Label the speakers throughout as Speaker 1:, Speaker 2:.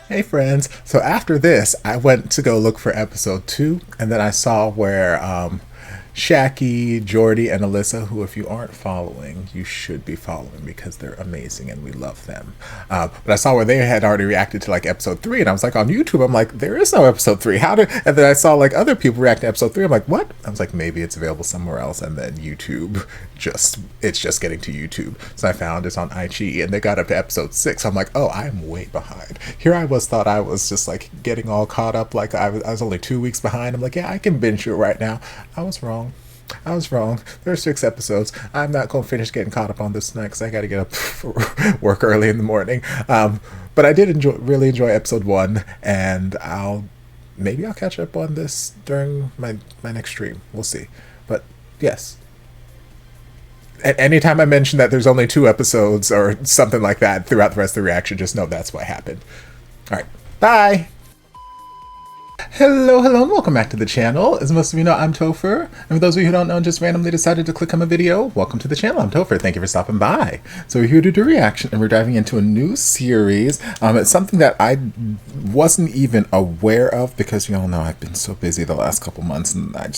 Speaker 1: Hey friends. So after this, I went to go look for episode 2, and then I saw where Shaki, Jordy, and Alyssa, who if you aren't following, you should be following because they're amazing and we love them. But I saw where they had already reacted to like episode 3, and I was like on YouTube, I'm like, there is no episode 3. And then I saw like other people react to episode 3. I'm like, what? I was like, maybe it's available somewhere else, and then YouTube it's just getting to YouTube. So I found it's on IG, and they got up to episode 6. I'm like, oh, I'm way behind. Here I thought I was just like getting all caught up, like I was only 2 weeks behind. I'm like, yeah, I can binge it right now. I was wrong. There are 6 episodes. I'm not going to finish getting caught up on this tonight because I got to get up for work early in the morning. But I did really enjoy episode 1, and maybe I'll catch up on this during my next stream. We'll see. But yes. Anytime I mention that there's only 2 episodes or something like that throughout the rest of the reaction, just know that's what happened. All right. Bye. Hello, and welcome back to the channel. As most of you know, I'm Topher, and for those of you who don't know and just randomly decided to click on my video, welcome to the channel. I'm Topher. Thank you for stopping by. So we're here to do a reaction, and we're diving into a new series. It's something that I wasn't even aware of because you all know I've been so busy the last couple months, and I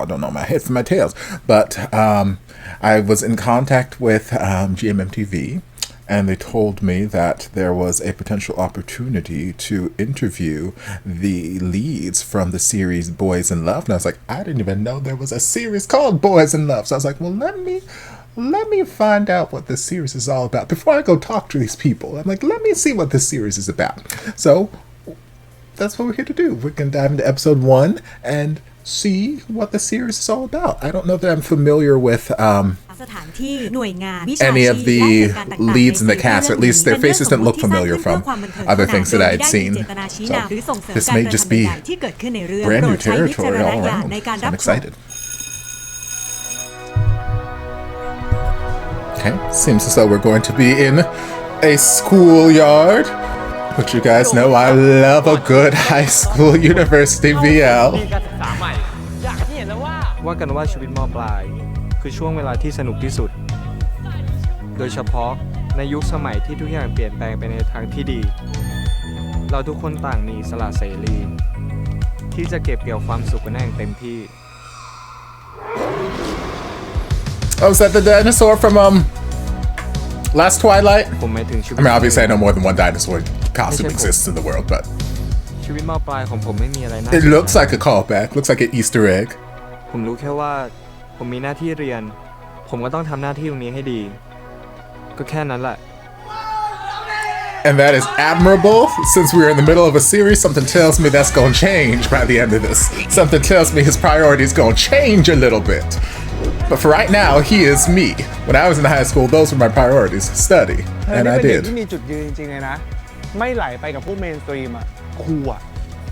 Speaker 1: don't know my head from my tails. But I was in contact with GMMTV, and they told me that there was a potential opportunity to interview the leads from the series Boys in Love. And I was like, I didn't even know there was a series called Boys in Love. So I was like, well, let me find out what this series is all about before I go talk to these people. I'm like, let me see what this series is about. So that's what we're here to do. We're going to dive into episode 1 and see what the series is all about. I don't know that I'm familiar with any of the leads in the cast, or at least their faces didn't look familiar from other things that I had seen. So this may just be brand new territory all around. So I'm excited. Okay, seems as though we're going to be in a schoolyard. But you guys know I love a good high school university BL.
Speaker 2: ว่ากันว่าชีวิตม.ปลายคือช่วงเวลาที่สนุกที่สุดโดยเฉพาะในยุคสมัยที่ทุกอย่างเปลี่ยนแปลงไปในทางที่ดีเราทุกคนต่างมีอิสระเสรีที่จะเก็บเกี่ยวความสุขกันอย่างเต็มที่
Speaker 1: Oh, is that the dinosaur from Last Twilight? I mean, obviously I know more than one dinosaur costume exists in the world, but
Speaker 2: ชีวิตม.ปลายของผมไม่มีอะไรน่า
Speaker 1: it looks like a callback, looks like an Easter egg.
Speaker 2: ผมรู้แค่ว่าผมมีหน้าที่เรียนผมก็ต้องทำหน้าที่ตรงนี้ให้ดีก็แค่นั้นแหละ
Speaker 1: And that is admirable. Since we're in the middle of a series, something tells me that's gonna change by the end of this. Something tells me his priorities gonna change a little bit. But for right now, he is me. When I was in high school, those were my priorities. Study. And I did.
Speaker 3: ที่มีจุดยืนจริงๆเลยนะไม่ไหลไปกับพวกเมนสตรีมอ่ะครูอ่ะ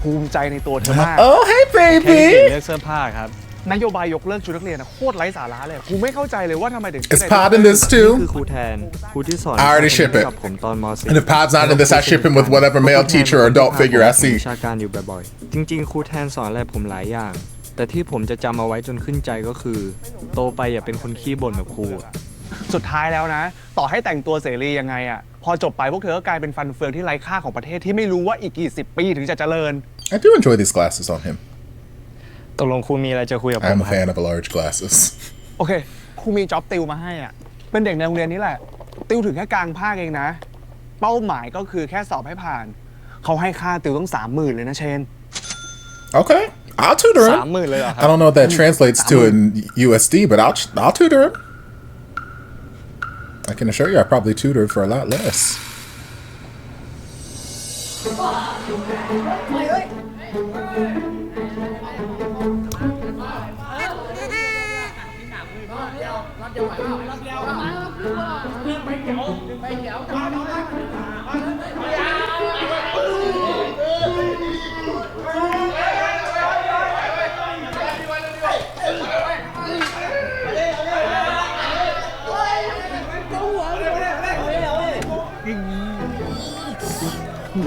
Speaker 3: ภูมิใจในตัวเธอมาก
Speaker 1: Oh, hey
Speaker 2: แค่
Speaker 1: baby.
Speaker 2: เลือกเสื้อผ้าครับ
Speaker 3: นโยบายยกเลิกชุดนักเรียนโคตรไร้สาระเลยครูไม่เข้าใจเลยว่าทำไมถึง
Speaker 1: Is Pod in this
Speaker 2: คือ
Speaker 1: too?
Speaker 2: ครูแทนครูที่สอน
Speaker 1: I already ship it.
Speaker 2: กับผมตอนม .4
Speaker 1: And if Pod's not in this, I ship him with whatever male teacher or adult figure I see.
Speaker 2: วิชาการอยู่บ่อยๆจริงๆครูแทนสอนอะไรผมหลายอย่างแต่ที่ผมจะจำเอาไว้จนขึ้นใจก็คือโตไปอย่าเป็นคนขี้บ่นแบบครู
Speaker 3: สุดท้ายแล้วนะต่อให้แต่งตัวเสรียังไงอ่ะพอจบไปพวกเธอก็กลายเป็นฟันเฟืองที่ไร้ค่าของประเทศที่ไม่รู้ว่าอีกกี่สิบปีถึงจะเจริญ
Speaker 1: I do enjoy these glasses on him.
Speaker 2: ตกลงครูมีอะไรจะคุยกับผม
Speaker 1: I'm a fan of large glasses.
Speaker 3: โอเคครูมีจ็อบติวมาให้อ่ะเป็นเด็กในโรงเรียนนี้แหละติวถึงแค่กลางภาคเองนะเป้าหมายก็คือแค่สอบให้ผ่านเขาให้ค่าติวต้อง 30,000 เลยนะเชน
Speaker 1: Okay, I'll tutor him.
Speaker 2: 30,000 เลยเหรอครับ
Speaker 1: I don't know what that translates to in USD, but I'll tutor him. I can assure you I probably tutored for a lot less.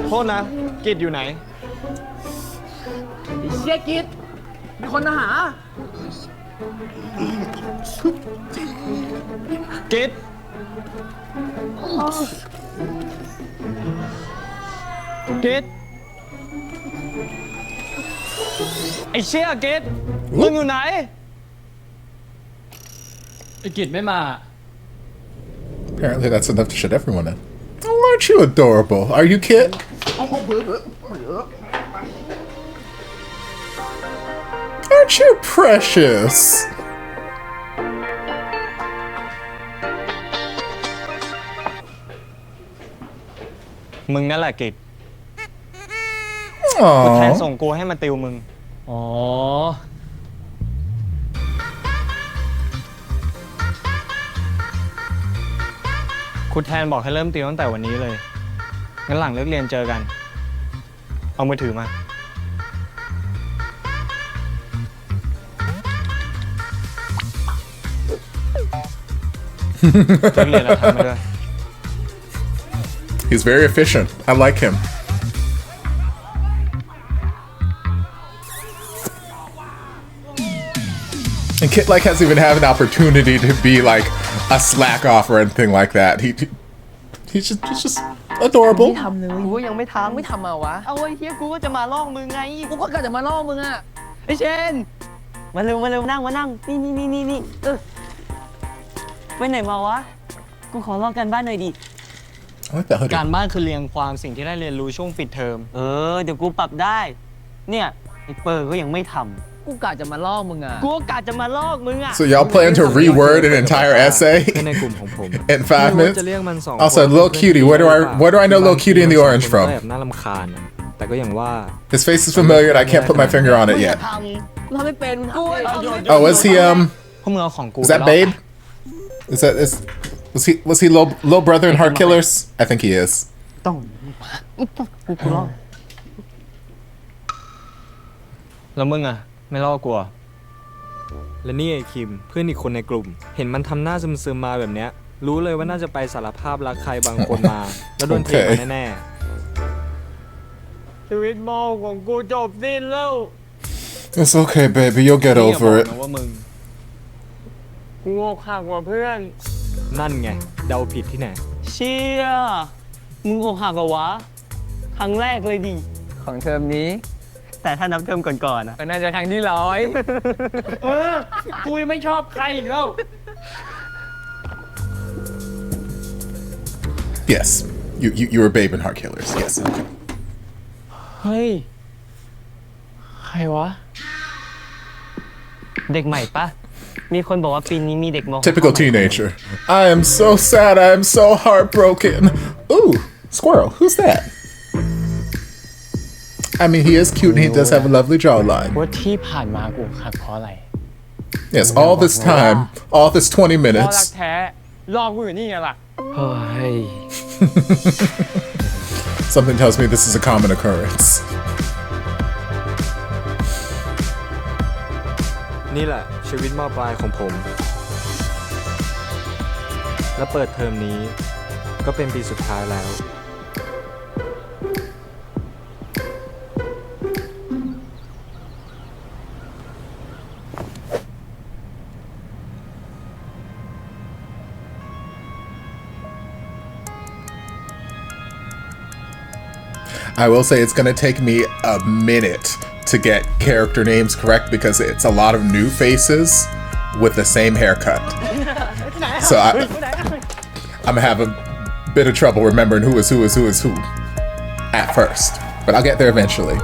Speaker 2: โทษนะกิจอยู่ไหน
Speaker 3: เชี่ยกิจมีคนมาหา
Speaker 2: กิจกิจ ไอ้เชี่ยเกตมึงอยู่ไหน
Speaker 4: ไอ้กิจไม่มา
Speaker 1: Apparently that's enough to shut everyone in. Oh, aren't you adorable? Are you Kit? Aren't you precious?
Speaker 2: มึงนั่นแหละกิจกูแทน
Speaker 1: Aww.
Speaker 2: ส่งกูให้มาติวมึง
Speaker 4: อ๋อ
Speaker 2: ครูแทนบอกให้เริ่มติวตั้งแต่วันนี้เลย งั้นหลังเลิกเรียนเจอกัน เอามือถือมา เลิกเรียนแล้วทำมาด้วย
Speaker 1: He's very efficient. I like him. And Kit like hasn't even had an opportunity to be like a slack off or anything like that. He's just
Speaker 5: ไม่
Speaker 1: adorable.
Speaker 5: ทำเลย
Speaker 6: กูก็ยังไม่ทำ
Speaker 5: ไม่ทำมาวะ
Speaker 6: เอาไอ้เฮียกูก็จะมาลอกมึงไง
Speaker 5: กูก็กะจะมาล่อมึงอะ
Speaker 6: ไอ้เชน มาเร็วนั่งนี่ไปไหนมาวะ กูขอลอกกันบ้านหน่อยดิ
Speaker 1: I like that hoodie.
Speaker 2: การบ้านคือเรียงความสิ่งที่ได้เรียนรู้ช่วงปิดเทอม
Speaker 6: เดี๋ยวกูปรับได้ เนี่ยไอ้เปิร์ก็ยังไม่ท
Speaker 5: กูกะจะมาล่อมึงอะ
Speaker 6: ำ กูก็กะจะมาลอกมึงอ่ะ
Speaker 1: So y'all plan to reword an entire
Speaker 2: เพื่อน
Speaker 1: essay
Speaker 2: ในกลุ่มของผม
Speaker 1: in 5
Speaker 2: ไม่รู้ว่า
Speaker 1: minutes?
Speaker 2: จะเรียกมันสอง
Speaker 1: Also,
Speaker 2: คน
Speaker 1: Lil Cutie. Where do I know Lil Cutie in the Orange
Speaker 2: มัน
Speaker 1: from?
Speaker 2: ก็แบบน่ารำคาญอะแต่ก็อย่างว่า
Speaker 1: His face is familiar, and I can't put my finger on it
Speaker 5: มึง
Speaker 1: yet.
Speaker 5: ทำมึงทำไม่เป็นมึงทำไม่เป็น
Speaker 1: Oh, was he
Speaker 2: พวกมึงเอาของกู
Speaker 1: Is that Babe? Was he Lil Brother in Heart Killers? I think he is.
Speaker 6: ต้องกูลอก
Speaker 2: แล้วมึงอะไม่ลอกกูอะและนี่ไอ้คิมเพื่อนอีกคนในกลุ่ม เห็นมันทำหน้าซึมๆมาแบบเนี้ย รู้เลยว่าน่าจะไปสารภาพรักใครบางคนมา แล้วโดนเทมาแน่ๆชีวิตมอของกูจบสิ้นแล้ว
Speaker 1: It's okay, baby. You'll get
Speaker 2: นี่อย่า
Speaker 1: over
Speaker 2: บอก
Speaker 1: it.
Speaker 2: นะว่ามึงกูอกหักกว่าเพื่อน นั่นไงเดาผิดที่ไหน
Speaker 6: เชี่ยมึงอกหักเหรอวะ ครั้งแรกเลยดิ
Speaker 5: ของเทอมนี้
Speaker 6: แต่ถ้านับเทอมก่อนๆอะ
Speaker 5: ก็น่าจะครั้งที่100
Speaker 4: กูยังไม่ชอบใครอีกแล้ว
Speaker 1: Yes. You were Babe in Heart Killers. Yes. Okay.
Speaker 6: เฮ้ย ใครวะ เด็กใหม่ปะ มีคนบอกว่าปีนี้มีเด็กม
Speaker 1: Typical teenager. I am so sad. I am so heartbroken. Ooh, squirrel. Who's that? I mean, he is cute and he does have a lovely jawline.
Speaker 4: ว่าที่ผ่านมากูหักเพราะอะไร
Speaker 1: Yes, all this time, all this 20
Speaker 4: เพราะรัก
Speaker 1: minutes.
Speaker 4: แท้ลอกกูอยู่นี่ไงล่ะ
Speaker 2: เฮ้ย
Speaker 1: Something tells me this is a common occurrence.
Speaker 2: นี่แหละชีวิตมปลายของผม และเปิดเทอมนี้ก็เป็นปีสุดท้ายแล้ว
Speaker 1: I will say it's going to take me a minute to get character names correct because it's a lot of new faces with the same haircut. So I'm gonna have a bit of trouble remembering who is who at first, but I'll get there eventually.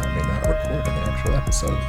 Speaker 1: I may not record the actual episode.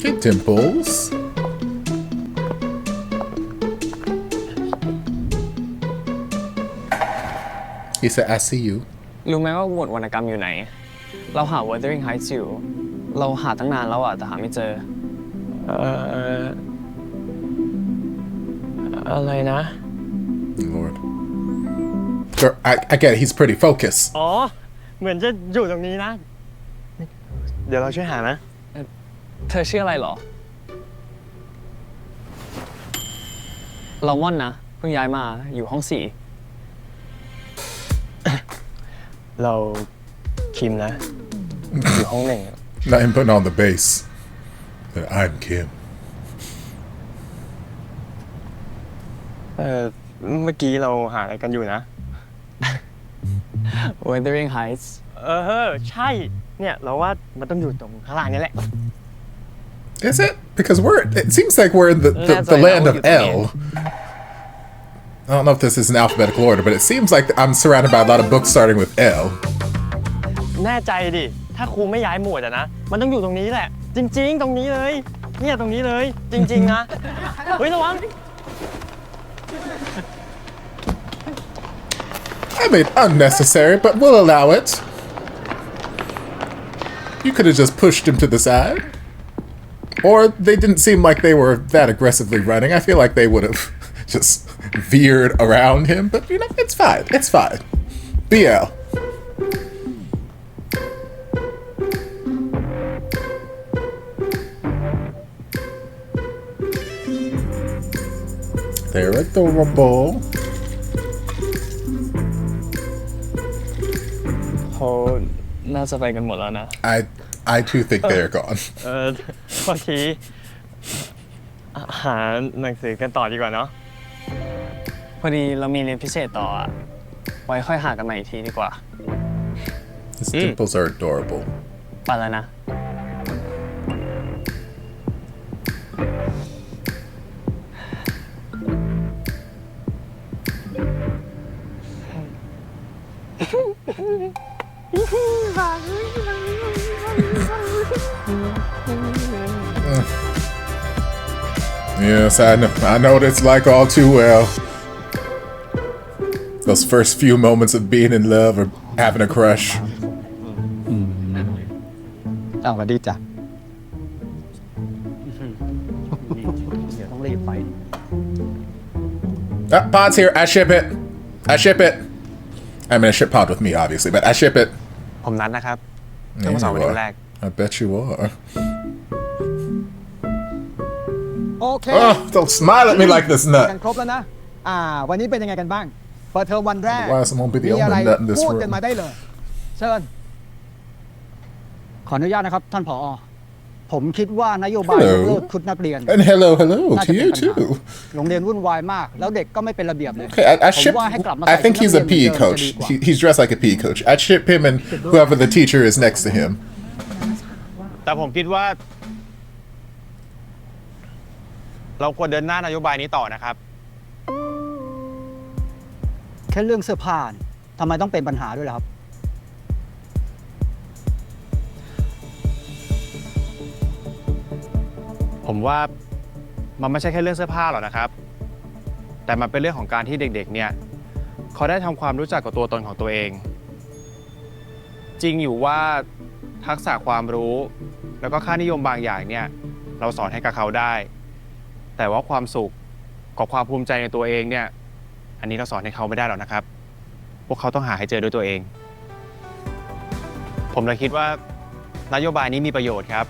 Speaker 1: Okay, Dimples. He said, I see you.
Speaker 6: รู้ไหมว่าหมวดวรรณกรรมอยู่ไหน
Speaker 3: เราหา Wuthering Heights อยู่เราหาตั้งนานแล้วอ่ะแต่หาไม่เจออะไรนะ
Speaker 1: Lord. Girl, I get it. He's pretty focused.
Speaker 4: อ๋อ เหมือนจะอยู่ตรงนี้นะ เดี๋ยวเราช่วยหานะ
Speaker 3: เธอชื่ออะไรเหรอเราม่อนนะเพิ่งย้ายมาอยู่ห้อง4
Speaker 4: เราคิมนะ อยู่ห้อง1
Speaker 1: Not him putting on the bass. But I'm Kim.
Speaker 4: เมื่อกี้เราหาอะไรกันอยู่นะ
Speaker 3: Wuthering Heights
Speaker 4: ใช่ เนี่ยเราว่ามันต้องอยู่ตรงข้างล่างนี่แหละ
Speaker 1: Is it? Because it seems like we're in the land of L. I don't know if this is in alphabetical order, but it seems like I'm surrounded by a lot of books starting with L.
Speaker 4: แน่ใจดิ ถ้าครูไม่ย้ายหมวดอะนะ มันต้องอยู่ตรงนี้แหละ จริงๆ ตรงนี้เลย เนี่ยตรงนี้เลย จริงๆ นะ เฮ้ยระวัง
Speaker 1: I mean, unnecessary, but we'll allow it. You could have just pushed him to the side. Or they didn't seem like they were that aggressively running. I feel like they would have just veered around him, but you know, it's fine. It's fine. BL. They're adorable.
Speaker 3: เขาน่าจะไปกันหมดแล้วนะ
Speaker 1: I too think they're gone.
Speaker 4: พอทีหาหนังสือกันต่อดีกว่าเนาะ
Speaker 3: พอดีเรามีเรียนพิเศษต่ออ่ะไว้ค่อยหากันใหม่อีกทีดีกว่า
Speaker 1: His dimples are adorable.
Speaker 3: ไปแล้วนะ
Speaker 1: Yes, I know what it's like all too well. Those first few moments of being in love or having a crush.
Speaker 7: สวัสดีจ้ะต้องรีบไป
Speaker 1: Pod's here. I ship it. I ship it. I mean, I ship Pod with me, obviously, but I ship it.
Speaker 2: ผมนัดนะครับ
Speaker 1: Yeah,
Speaker 2: ต้องมาสอน
Speaker 1: you
Speaker 2: วัน
Speaker 1: are.
Speaker 2: แรก
Speaker 1: I bet you are.
Speaker 7: โอเค
Speaker 1: Oh, don't smile at me like this
Speaker 7: กัน
Speaker 1: nut.
Speaker 7: ครบแล้วนะ วันนี้เป็นยังไงกันบ้าง เปิดเทอมวันแรก
Speaker 1: Why someone be the
Speaker 7: มีอะไร
Speaker 1: only nut in this
Speaker 7: พูดกัน
Speaker 1: room?
Speaker 7: มาได้เลย เชิญ ขออนุญาตนะครับ ท่านผอ ผมคิดว่านโยบาย
Speaker 1: Hello.
Speaker 7: ยกเลิกชุดนักเรียน
Speaker 1: And hello
Speaker 7: น่า
Speaker 1: to
Speaker 7: จะเป็น
Speaker 1: you
Speaker 7: ปัญหา
Speaker 1: too.
Speaker 7: โรงเรียนวุ่นวายมาก แล้วเด็กก็ไม่เป็นระเบียบเลย
Speaker 1: Okay, I
Speaker 7: ผม
Speaker 1: ship.
Speaker 7: ว่าให้กลับมา
Speaker 1: I
Speaker 7: ใส่
Speaker 1: think
Speaker 7: ชุด
Speaker 1: he's
Speaker 7: นั
Speaker 1: a
Speaker 7: กเรียน
Speaker 1: PE
Speaker 7: เหมือนเดิม
Speaker 1: coach.
Speaker 7: จะดีกว่า
Speaker 1: He's dressed like a PE coach. I'd ship him and whoever the teacher is next to him.
Speaker 8: แต่ผมคิดว่า เราควรเดินหน้านโยบายนี้ต่อนะครับ
Speaker 7: แค่เรื่องเสื้อผ้าเนี่ยทำไมต้องเป็นปัญหาด้วยล่ะครับ
Speaker 8: ผมว่ามันไม่ใช่แค่เรื่องเสื้อผ้าหรอกนะครับ แต่มันเป็นเรื่องของการที่เด็กๆเนี่ยเขาได้ทำความรู้จักกับตัวตนของตัวเอง จริงอยู่ว่าทักษะความรู้แล้วก็ค่านิยมบางอย่างเนี่ยเราสอนให้กับเขาได้ แต่ว่าความสุขกับความภูมิใจในตัวเองเนี่ยอันนี้เราสอนให้เขาไม่ได้หรอกนะครับ พวกเขาต้องหาให้เจอด้วยตัวเอง ผมเลยคิดว่านโยบายนี้มีประโยชน์ครับ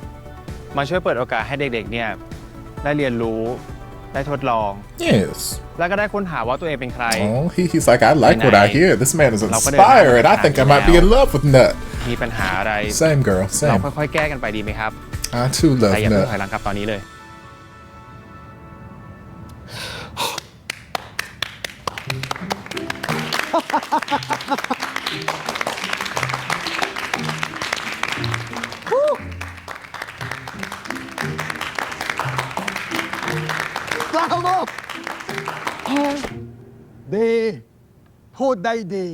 Speaker 8: มาช่วยเปิดโอกาสให้เด็กๆเนี่ยได้เรียนรู้ได้ทดลอง
Speaker 1: Yes.
Speaker 8: แล้วก็ได้ค้นหาว่าตัวเองเป็นใคร
Speaker 1: Oh, he's like, I like what I hear. This man is
Speaker 8: เราก็เดิน
Speaker 1: inspired. I
Speaker 8: ทาง
Speaker 1: think I
Speaker 8: ที่
Speaker 1: might be
Speaker 8: แล้ว
Speaker 1: in love with Nut.
Speaker 8: มีปัญหาอะไร
Speaker 1: Same girl,
Speaker 8: เรา
Speaker 1: same.
Speaker 8: ค่อยๆแก้กันไปดีไหมครับ
Speaker 1: I too
Speaker 8: แต่
Speaker 1: love
Speaker 8: อย่าเพิ่ง
Speaker 1: Nut.
Speaker 8: ถอยหลังกลับตอนนี้เลย
Speaker 7: ดี พูดได้ดี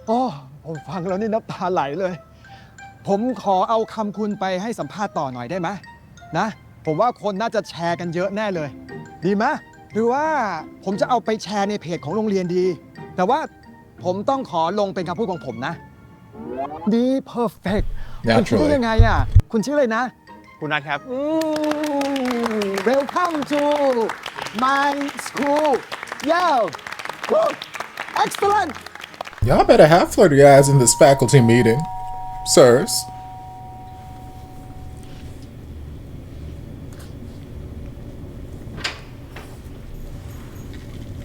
Speaker 7: โอ้ผมฟังแล้วนี่น้ำตาไหลเลย ผมขอเอาคำคุณไปให้สัมภาษณ์ต่อหน่อยได้ไหมนะ ผมว่าคนน่าจะแชร์กันเยอะแน่เลย ดีไหมหรือว่าผมจะเอาไปแชร์ในเพจของโรงเรียนดี แต่ว่าผมต้องขอลงเป็นคำพูดของผมนะ ดี perfect คุณ
Speaker 1: Naturally
Speaker 7: คิดได้ยังไงอ่ะ คุณชื่ออะไรนะ
Speaker 8: คุณนัทครับ
Speaker 7: Welcome to my school yeah good excellent
Speaker 1: Y'all better have flirty eyes in this faculty meeting, sirs.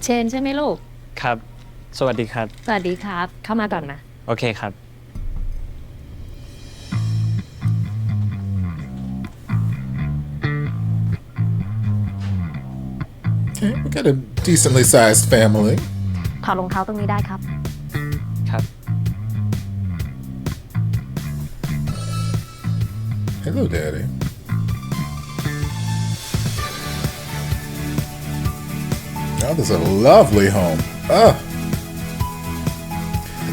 Speaker 9: เชนใช่ไหมลูก
Speaker 2: ครับ สวัสดีครับ
Speaker 9: สวัสดีครับ เข้ามาก่อนนะ
Speaker 2: โอเคครับ
Speaker 1: Okay, we got a decently sized family.
Speaker 9: ถอดรองเท้าตรงนี้ได้ครับ
Speaker 2: ครับ
Speaker 1: Hello, Daddy. Oh, this is a lovely home.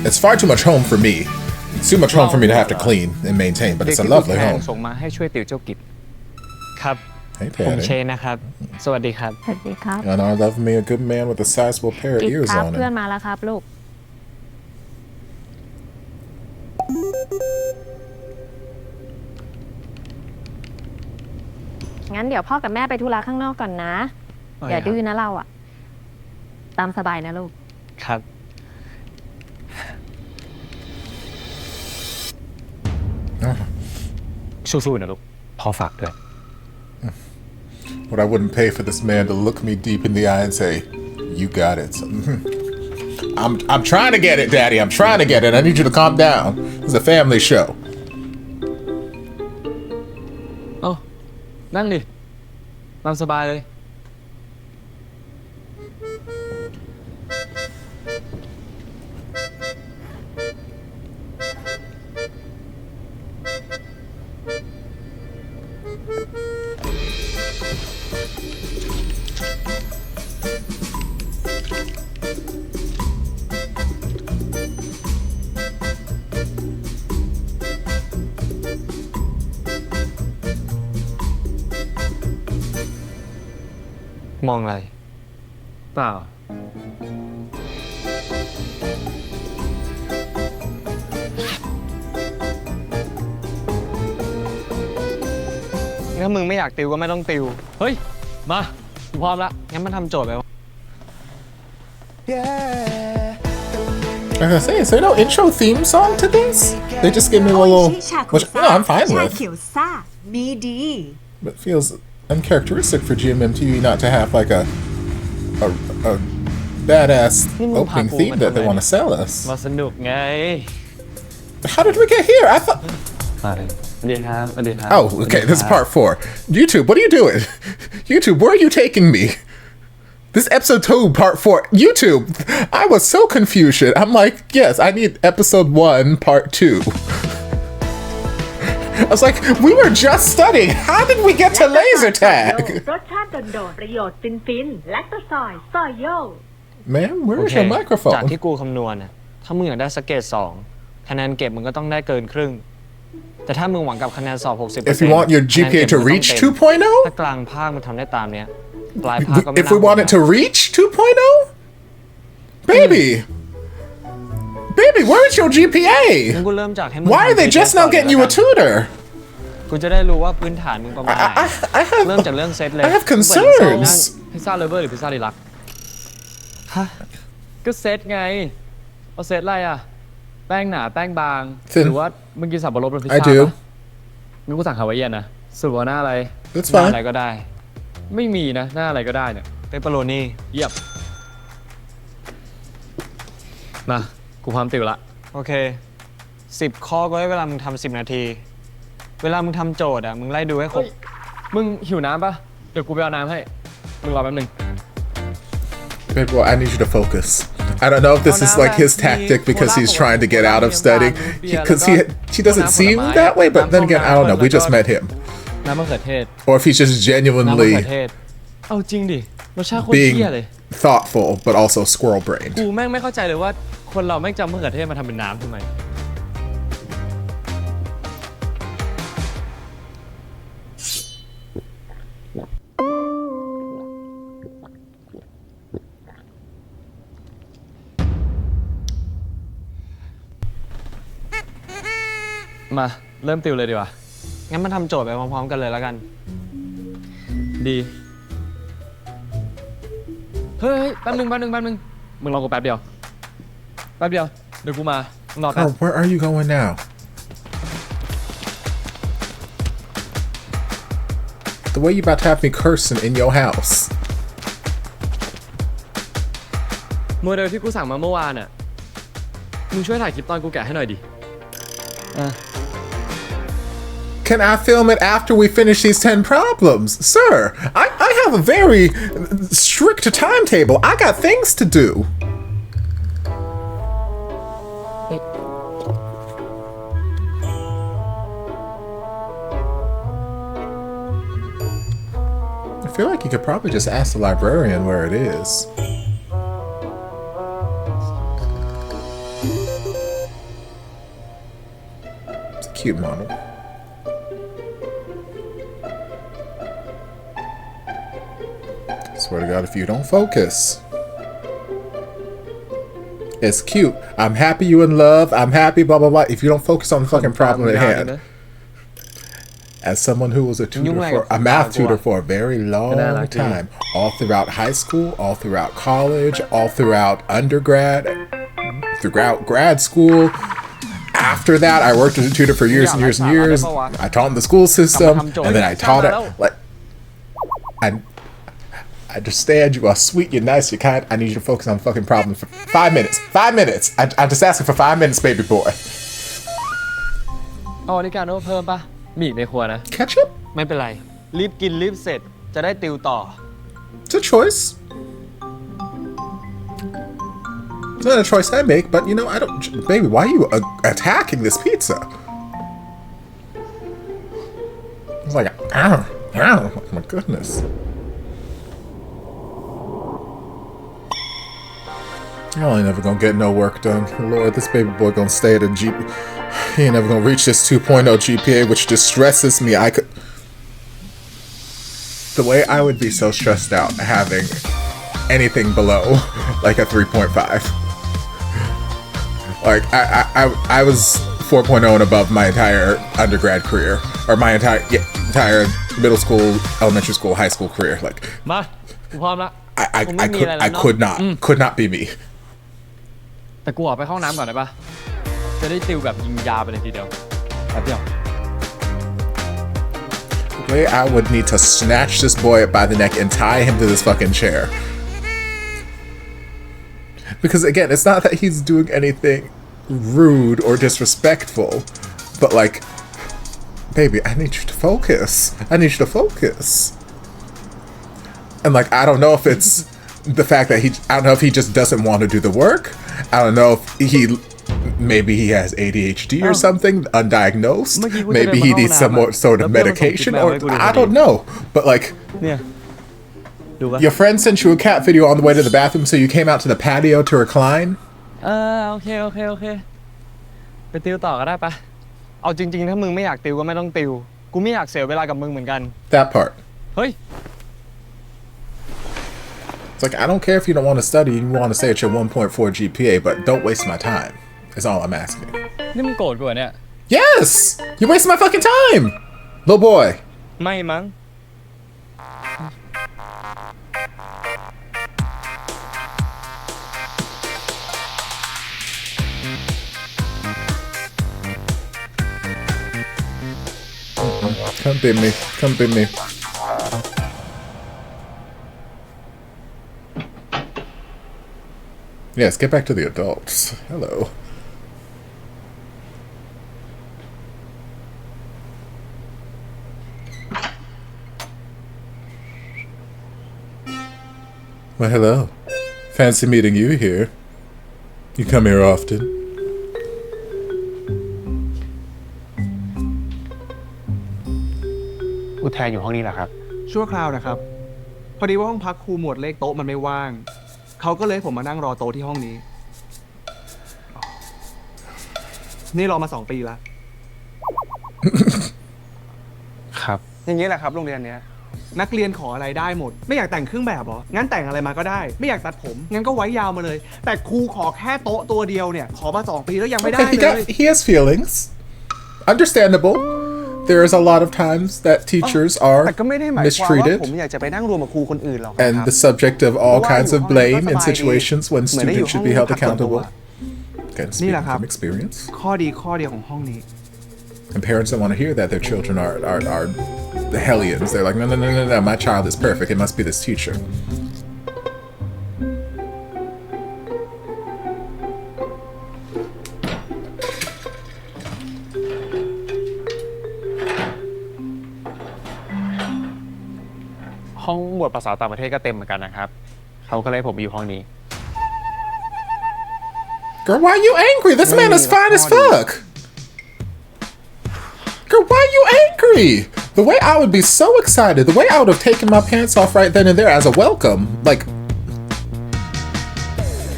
Speaker 1: It's far too much home for me. It's too much home for me to have to clean and maintain, but
Speaker 2: เด็ก
Speaker 1: it's a
Speaker 2: ที่ถูก
Speaker 1: lovely
Speaker 2: แทง
Speaker 1: home.
Speaker 2: ส่งมาให้ช่วยติวเจ้ากิจครับ
Speaker 1: Hey,
Speaker 2: ผมเช
Speaker 1: Daddy.
Speaker 2: นนะครับ สวัสดีครับ
Speaker 9: สวัสดีครับ
Speaker 1: And I love me a good man with a sizable pair of
Speaker 9: กิจ
Speaker 1: ears
Speaker 9: ครับ
Speaker 1: on
Speaker 9: เพื่อน
Speaker 1: him.
Speaker 9: มาแล้วครับลูก งั้นเดี๋ยวพ่อกับแม่ไปธุระข้างนอกก่อนนะ อย่าดื้อนะเราอะตามสบายนะลูก
Speaker 2: ครับ สู้ๆนะลูก พ่อฝากด้วย
Speaker 1: But I wouldn't pay for this man to look me deep in the eye and say, "You got it." I'm trying to get it, Daddy. I'm trying to get it. I need you to calm down. This is a family show.
Speaker 5: เอ้านั่งดิตามสบายเลย
Speaker 2: มองอะไร
Speaker 5: เปล่า
Speaker 2: ถ้ามึงไม่อยากติวก็ไม่ต้องติว
Speaker 5: เฮ้ย มากูพร้อมละ
Speaker 2: งั้นมันทำโจทย์ไปวะ
Speaker 1: Like I say, is there no intro theme song to this? They just give me a little, which no, I'm fine
Speaker 10: ชา
Speaker 1: with.
Speaker 10: เขียวซ่ามีดี
Speaker 1: But it feels uncharacteristic for GMMTV not to have like a badass opening theme that they want to sell us.
Speaker 5: มาสนุกไง
Speaker 1: How did we get here? I thought.
Speaker 5: มาเลยสวัสดีครับสวัสดีครับ
Speaker 1: Oh, okay. This is part 4. YouTube, what are you doing? YouTube, where are you taking me? This episode 2, part 4. YouTube, I was so confused. I'm like, yes, I need episode 1, part 2. I was like, we were just studying. How did we get to laser tag?
Speaker 10: รสชาติโดดๆประโยชน์ฟินๆและก็ซอยโย
Speaker 1: Man,
Speaker 2: โอ
Speaker 1: where's
Speaker 2: เค
Speaker 1: your
Speaker 2: จาก
Speaker 1: microphone?
Speaker 2: ที่กูคำนวณน่ะถ้ามึงอยากได้สเกต2คะแนนเก็บมึงก็ต้องได้เกินครึ่ง แต่ถ้ามึงหวังกับคะแนนสอบ 60%
Speaker 1: If you want your GPA to reach
Speaker 2: ถ้า
Speaker 1: 2.0,
Speaker 2: กลางภาคมึงทำได้ตามเนี้ย ปลายภาคก็ไม่
Speaker 1: if we want it to reach 2.0, baby, where's your
Speaker 2: งั้น
Speaker 1: GPA?
Speaker 2: กูเริ่มจากให้มึง
Speaker 1: Why are they just now getting you a tutor?
Speaker 2: กูจะได้รู้ว่าพื้นฐานมึงประมาณไหน
Speaker 1: I
Speaker 2: เริ่มจากเรื่องเซตเลย
Speaker 1: have concerns.
Speaker 5: พิซซ่าเลเวอร์หรือพิซซ่าดีลักซ์ฮะ ก็เซตไง เอาเซตอะไรอ่ะ แป้งหนาแป้งบาง
Speaker 1: Thin
Speaker 5: หรือว่ามึงกินสับปะรดบนพิซ
Speaker 1: I
Speaker 5: ซ่า
Speaker 1: do.
Speaker 5: ปะงั้นกูสั่งฮาวายเอียนนะสรุปว่าหน้าอะไร
Speaker 1: That's
Speaker 2: หน้า
Speaker 1: fine.
Speaker 2: อะไรก็ได้
Speaker 5: ไม่มีนะ หน้าอะไรก็ได้เนี่ย
Speaker 2: เปปเปอโรนี่
Speaker 5: เยี่ยมมากูพร้อมติวละ
Speaker 2: โอเค 10 ข้อก็ให้เวลามึงทำ10 นาที เวลามึงทำโจทย์อ่ะ มึงไล่ดูให้ครบ
Speaker 5: มึงหิวน้ำปะเดี๋ยวกูไปเอาน้ำให้ มึงรอแป๊บนึง
Speaker 1: Babe, well, I need you to focus. I don't know if this is like his tactic because he's trying to get out of studying. Because he doesn't seem that way, but then again, I don't know. We just met him.
Speaker 5: น้ำมะเขือเทศ
Speaker 1: Or if he's just
Speaker 5: น้ำมะเขื
Speaker 1: genuinely
Speaker 5: อเทศ เอาจริงดิ รสชาติโคตร
Speaker 1: being
Speaker 5: เที่ยเลย
Speaker 1: thoughtful, but also squirrel brained.
Speaker 5: กูแม่งไม่เข้าใจเลยว่าคนเราแม่งจำมะเขือเทศมาทำเป็นน้ำทำไม มาเริ่มติวเลยดีกว่า
Speaker 3: งั้นมาทำโจทย์ไปพร้อมๆกันเลยแล้วกัน
Speaker 5: ดี เฮ้ยแป๊บนึงมึงรอกูแป๊บเดียว เดี๋ยวกูมามึงรอแป๊บ
Speaker 1: Oh, where are you going now? The way you about to have me cursing in your house.
Speaker 5: โมเดลที่กูสั่งมาเมื่อวานอ่ะ มึงช่วยถ่ายคลิปตอนกูแกะให้หน่อยดิ
Speaker 1: Can I film it after we finish these 10 problems? Sir, I have a very strict timetable. I got things to do. I feel like you could probably just ask the librarian where it is. It's a cute model. Swear to God, if you don't focus. It's cute. I'm happy you in love. I'm happy, blah, blah, blah. If you don't focus on the fucking problem at hand. As someone who was a math tutor for a very long time, all throughout high school, all throughout college, all throughout undergrad, throughout grad school. After that, I worked as a tutor for years and years and years. I taught in the school system, and then I taught it. Like, I understand you are sweet, you're nice, you're kind. I need you to focus on the fucking problem for 5 minutes. 5 minutes. I'm just asking for 5 minutes, baby boy.
Speaker 5: เอาอเมริกาโน่เพิ่มปะมีอีกในครัวนะ
Speaker 1: Ketchup?
Speaker 3: ไม่เป็นไร รีบกินรีบเสร็จ จะได้ติวต่อ
Speaker 1: It's a choice. It's not a choice I make, but you know, I don't. Baby, why are you attacking this pizza? It's like, ow, oh my goodness. Y'all ain't never gonna get no work done. Lord, this baby boy gonna stay at a GP. He ain't never gonna reach this 2.0 GPA, which distresses me. I could. The way I would be so stressed out having anything below like a 3.5. Like I was 4.0 and above my entire undergrad career, or my entire middle school, elementary school, high school career. Like
Speaker 5: มากูพร้อมละ
Speaker 1: I could not be me.
Speaker 5: แต่กูออกไปเข้าห้องน้ำก่อนได้ปะจะได้ติวแบบยิงยาไปเลยทีเดียวแป๊บเดียว
Speaker 1: The way I would need to snatch this boy up by the neck and tie him to this fucking chair. Because again, it's not that he's doing anything rude or disrespectful, but like, baby, I need you to focus. I need you to focus. And like, I don't know if it's the fact that I don't know if he just doesn't want to do the work. I don't know if maybe he has ADHD or something, undiagnosed. Maybe he needs some sort of medication, or I don't know. But like, your friend sent you a cat video on the way to the bathroom, so you came out to the patio to recline.
Speaker 5: โอเคไปติวต่อก็ได้ปะ
Speaker 3: เอาจริงๆ ถ้ามึงไม่อยากติวก็ไม่ต้องติว กูไม่อยากเสียเวลากับมึงเหมือนกัน
Speaker 1: That part.
Speaker 5: เฮ้ย
Speaker 1: It's like, I don't care if you don't want to study and you want to say it's your 1.4 GPA, but don't waste my time. Is all I'm asking.
Speaker 5: นี่มึงโกรธกูเหรอเนี่ย
Speaker 1: Yes! You're wasting my fucking time! Little boy.
Speaker 5: ไม่มั้ง
Speaker 1: Come bid me. Come bid me. Yes, get back to the adults. Hello. Well, hello. Fancy meeting you here. You come here often?
Speaker 8: กูแทนอยู่ห้องนี้แหละครับ
Speaker 3: ชั่วคราวนะครับ พอดีว่าห้องพักครูหมวดเลขโต๊ะมันไม่ว่าง เขาก็เลยให้ผมมานั่งรอโต๊ะที่ห้องนี้ นี่รอมา2 ปีแล้ว
Speaker 8: ครับ
Speaker 3: อย่างนี้แหละครับโรงเรียนเนี้ย นักเรียนขออะไรได้หมด ไม่อยากแต่งเครื่องแบบเหรอ งั้นแต่งอะไรมาก็ได้ ไม่อยากตัดผม งั้นก็ไว้ยาวมาเลย แต่ครูขอแค่โต๊ะตัวเดียวเนี่ย ขอมา2 ปีแล้วยังไม่ได้เลย
Speaker 1: He has feelings. understandable. There is a lot of times that teachers are
Speaker 3: แต่ก็ไม่ได้หมายความว่า
Speaker 1: mistreated
Speaker 3: ผมอยากจะไปนั่งรวมกับครูคนอื่นหรอก
Speaker 1: and the subject of all kinds of blame in situations when students should be held accountable. Again, speaking from experience.
Speaker 3: ข้อดีของห้องนี้
Speaker 1: And parents don't want to hear that their children are the hellions. They're like, no, my child is perfect. It must be this teacher.
Speaker 8: ห้องบทภาษาต่างประเทศก็เต็มเหมือนกันนะครับเขาก็เลยผมอยู่ห้องนี้
Speaker 1: Girl, why are you angry? This man is fine as fuck. Girl, why are you angry? The way I would be so excited, the way I would have taken my pants off right then and there as a welcome. Like,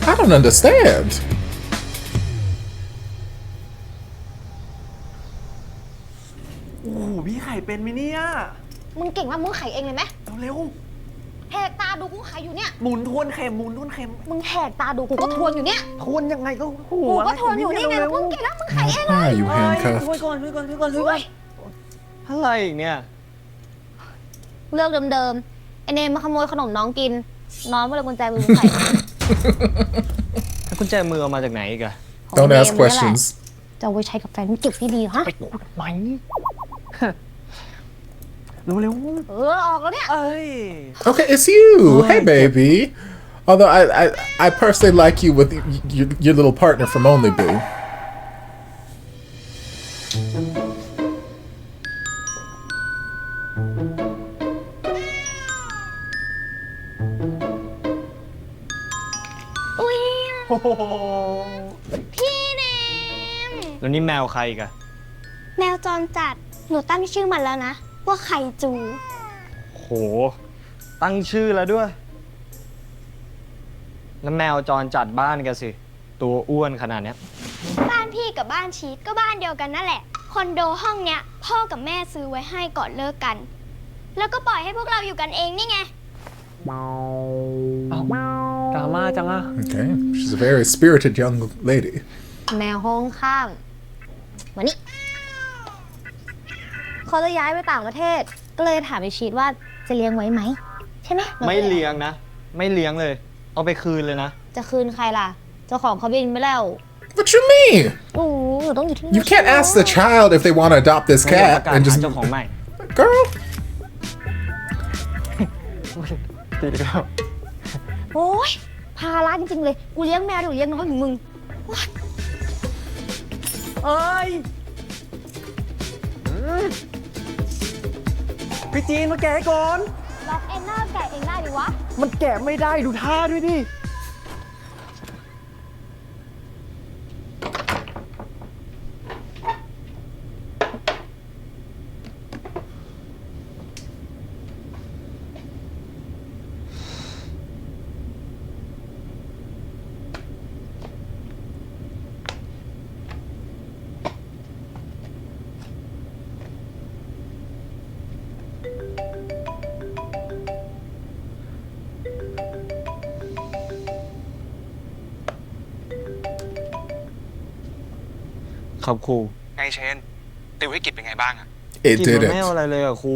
Speaker 1: I don't understand.
Speaker 4: โอ้โหพี่ไข่เป็นไหมเนี่ย
Speaker 11: มึงเก่งมากมึงไขเองเลยไหม
Speaker 4: เร็ว
Speaker 11: แหกตาดูกูไขอยู่เนี่ย
Speaker 4: หมุนทวนเข็มหมุนทวนเข็ม
Speaker 11: มึงแหกตาดูกูก็ทวนอยู่เนี่ย
Speaker 4: ทวนยังไงก็
Speaker 11: กูก็ทวนอยู่นี่ไงมึงเก่งแล้วมึงไขเองเลย
Speaker 1: Why are you handcuffed?
Speaker 4: ช่วยก่อนอะไรอีกเนี่ย
Speaker 11: เรื่องเดิมๆไอเนมมาขโมยขนมน้องกิน น้องเมื่อไรกุญแจมือมึงไข
Speaker 2: ถ้ากุญแจมือเอามาจากไหนอีกอะ
Speaker 1: Don't ask questions.
Speaker 11: จะเอาไว้ใช้กับแฟนมึงเก็บที่ดีฮะ
Speaker 4: ไปพูดไหมเร็ว
Speaker 11: ออกแล้วเนี่ย
Speaker 1: Okay, it's you. Hey, baby. Although I personally like you with your little partner from OnlyBoo.
Speaker 11: อุ้ย
Speaker 4: โอ้โห
Speaker 11: พี่เนม
Speaker 2: แล้วนี่แมวใครอีกอะ
Speaker 11: แมวจรจัดหนูตั้งชื่อมันแล้วนะว่าไข่จู
Speaker 2: โห ตั้งชื่อแล้วด้วย แล้วแมวจรจัดบ้านกันสิ ตัวอ้วนขนาดเนี้ย
Speaker 11: บ้านพี่กับบ้านชีก็บ้านเดียวกันนั่นแหละคอนโดห้องเนี้ยพ่อกับแม่ซื้อไว้ให้ก่อนเลิกกัน แล้วก็ปล่อยให้พวกเราอยู่กันเองนี่ไง
Speaker 4: ดราม่าจังอะ
Speaker 1: Okay, she's a very spirited young lady.
Speaker 11: แมวห้องข้างมานี่เขาจะย้ายไปต่างประเทศ ก็เลยถามไอชีตว่าจะเลี้ยงไว้ไหมใช่ไหม
Speaker 2: ไม่เลี้ยงนะ ไม่เลี้ยงเลย เอาไปคืนเลยนะ
Speaker 11: จะคืนใครล่ะ เจ้าของเขาบินไปแล้ว
Speaker 1: What you mean?
Speaker 11: โอ้หนูต้องอยู่ที่นี่
Speaker 1: You can't ask the child if they want to adopt this
Speaker 2: ไม่อยากประ
Speaker 1: cat
Speaker 2: กาศ
Speaker 1: and
Speaker 2: หา
Speaker 1: just
Speaker 2: เจ้าของใหม่
Speaker 1: girl.
Speaker 4: ติดแล้ว
Speaker 11: โอ้ยภาระจริงๆเลยกูเลี้ยงแมวหรือเลี้ยงน้องอย่างมึง
Speaker 4: เอ้ยพี่จีนมาแกะให้ก่อน
Speaker 11: ล็อกเองหน้าแกะเองได้ดิวะ
Speaker 4: มันแกะไม่ได้ดูท่าด้วยดิ
Speaker 2: ครับครู
Speaker 3: ไงเชน ติวให้กิจเป็นไงบ้างอะ
Speaker 1: It
Speaker 2: กินมัน
Speaker 1: didn't.
Speaker 2: ไม่เอาอะไรเลยอะครู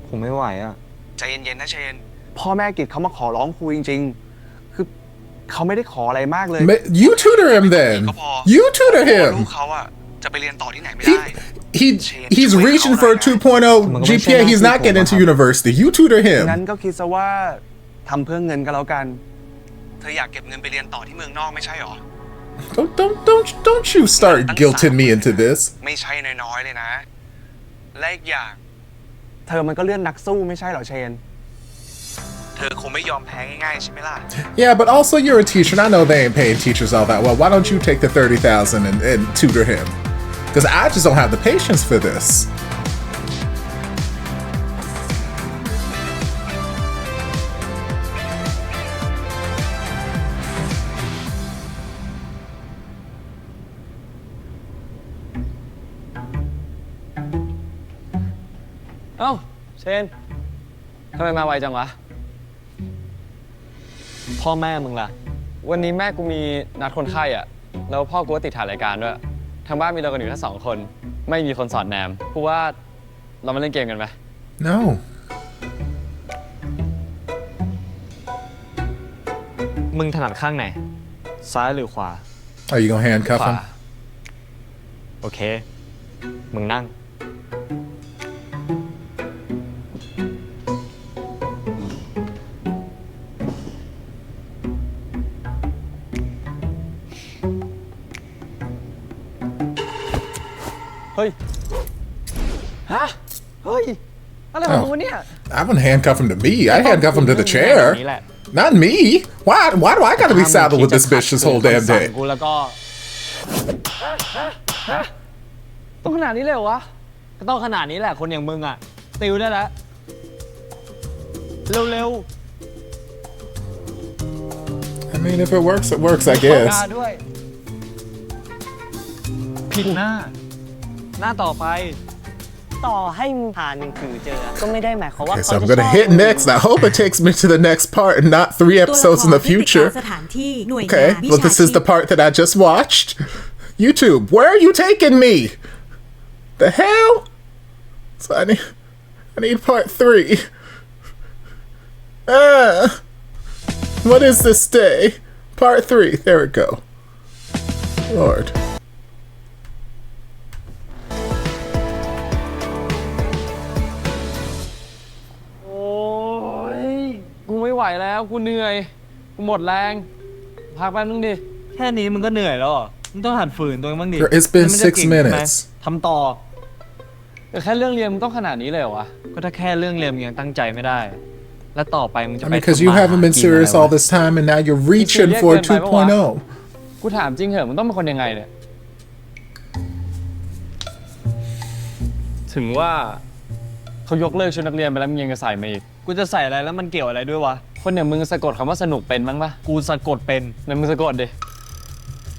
Speaker 2: ผมไม่ไหวอะ
Speaker 3: ใจเย็นๆนะเชน พ่อแม่กิจเขามาขอร้องครูจริงๆ คือเขาไม่ได้ขออะไรมากเลย
Speaker 1: You tutor him then. You tutor
Speaker 3: ลู
Speaker 1: him.
Speaker 3: กเขาอะจะไปเรียนต่อที่ไหนไม่
Speaker 1: He,
Speaker 3: ได้
Speaker 1: he's reaching for a 2.0 GPA. He's not getting into university. You tutor
Speaker 3: งั้น
Speaker 1: him.
Speaker 3: ก็คิดซะว่าทำเพื่อเงินก็แล้วกัน เธออยากเก็บเงินไปเรียนต่อที่เมืองนอกไม่ใช่หรอ
Speaker 1: Don't you start guilting me into this.
Speaker 3: ไม่ใช่น้อยๆเลยนะ และอีกอย่าง เธอมันก็เลื่อนนักสู้ไม่ใช่หรอเชน เธอคงไม่ยอมแพ้ง่ายๆใช่ไหมล่ะ
Speaker 1: Yeah, but also you're a teacher, and I know they ain't paying teachers all that well. Why don't you take the 30,000 and tutor him? Because I just don't have the patience for this.
Speaker 4: เอ้าเชนทำไมมาไวจังวะ
Speaker 2: พ่อแม่มึงล่ะ
Speaker 4: วันนี้แม่กูมีนัดคนไข้อ่ะ
Speaker 5: แล้วพ่อกูก็ติดถ่ายรายการด้วยทางบ้านมีเรากันอยู่แค่2 คนไม่มีคนสอนแนมกูว่าเรามาเล่นเกมกันไหม
Speaker 1: No.
Speaker 2: มึงถนัดข้างไหน ซ้ายหรือขวา
Speaker 1: Are you gonna handcuff
Speaker 2: ขวา
Speaker 1: him?
Speaker 2: โอเค มึงนั่ง
Speaker 5: เฮ้ย ฮะ เฮ้ย อะไรของมึงวะเนี่ย
Speaker 1: I wouldn't handcuff him to me. I'd handcuff him to the chair. Not me. Why do I gotta be saddled with this bitch this whole damn day?
Speaker 5: กูแล้วก็ต้องขนาดนี้เลยเหรอวะก็ต้องขนาดนี้แหละคนอย่างมึงอ่ะติวได้แล้วเร็ว
Speaker 1: I mean, if it works, it works, I
Speaker 5: ๆ
Speaker 1: guess.
Speaker 5: ปากกาด้วยผิดหน้า หน้าต่อไป
Speaker 6: ต่อให้มึงผ่านหนังสือเจอก็ไม่ได้หมายความว่า
Speaker 1: Okay,
Speaker 6: เขา
Speaker 1: so
Speaker 6: จะ
Speaker 1: I'm
Speaker 6: ชอบ
Speaker 1: gonna hit next. I hope it takes me to the next part and not 3 episodes in the future. Okay, well, this is the part that I just watched. YouTube, where are you taking me? The hell? So I need part 3. What is this day? Part 3. There we go. Lord.
Speaker 5: โอ้ยกูไม่ไหวแล้วกูเหนื่อยกูหมดแรงพักแป๊บนึงดิ
Speaker 2: แค่นี้มึงก็เหนื่อยแล้วเหรอมึงต้องหัดฝืนตัวเองบ้างดิ
Speaker 1: It's been
Speaker 2: มันจะ
Speaker 1: 6
Speaker 2: เก่งใช่ไหม
Speaker 1: minutes.
Speaker 2: ทำต่อ
Speaker 5: แต่แค่เรื่องเรียนมึงต้องขนาดนี้เลยเหรอวะ
Speaker 2: ก็ถ้าแค่เรื่องเรียนมึงยังตั้งใจไม่ได้ แล้วต่อไปมึงจะ
Speaker 1: I
Speaker 2: ไป
Speaker 1: mean, because you haven't been serious all this time and now you're reaching for 2.0.
Speaker 5: กูถามจริงเหรอมึงต้องเป็นคนยังไงเนี่ย
Speaker 2: ถึงว่า
Speaker 5: เขายกเลิกชุดนักเรียนไปแล้วมึงยังจะใส่มาอีก
Speaker 2: กูจะใส่อะไรแล้วมันเกี่ยวอะไรด้วยวะ
Speaker 5: คนอย่างมึงสะกดคำว่าสนุกเป็นบ้างปะ
Speaker 2: กูสะกดเป็น
Speaker 5: ไหนมึงสะกดดิ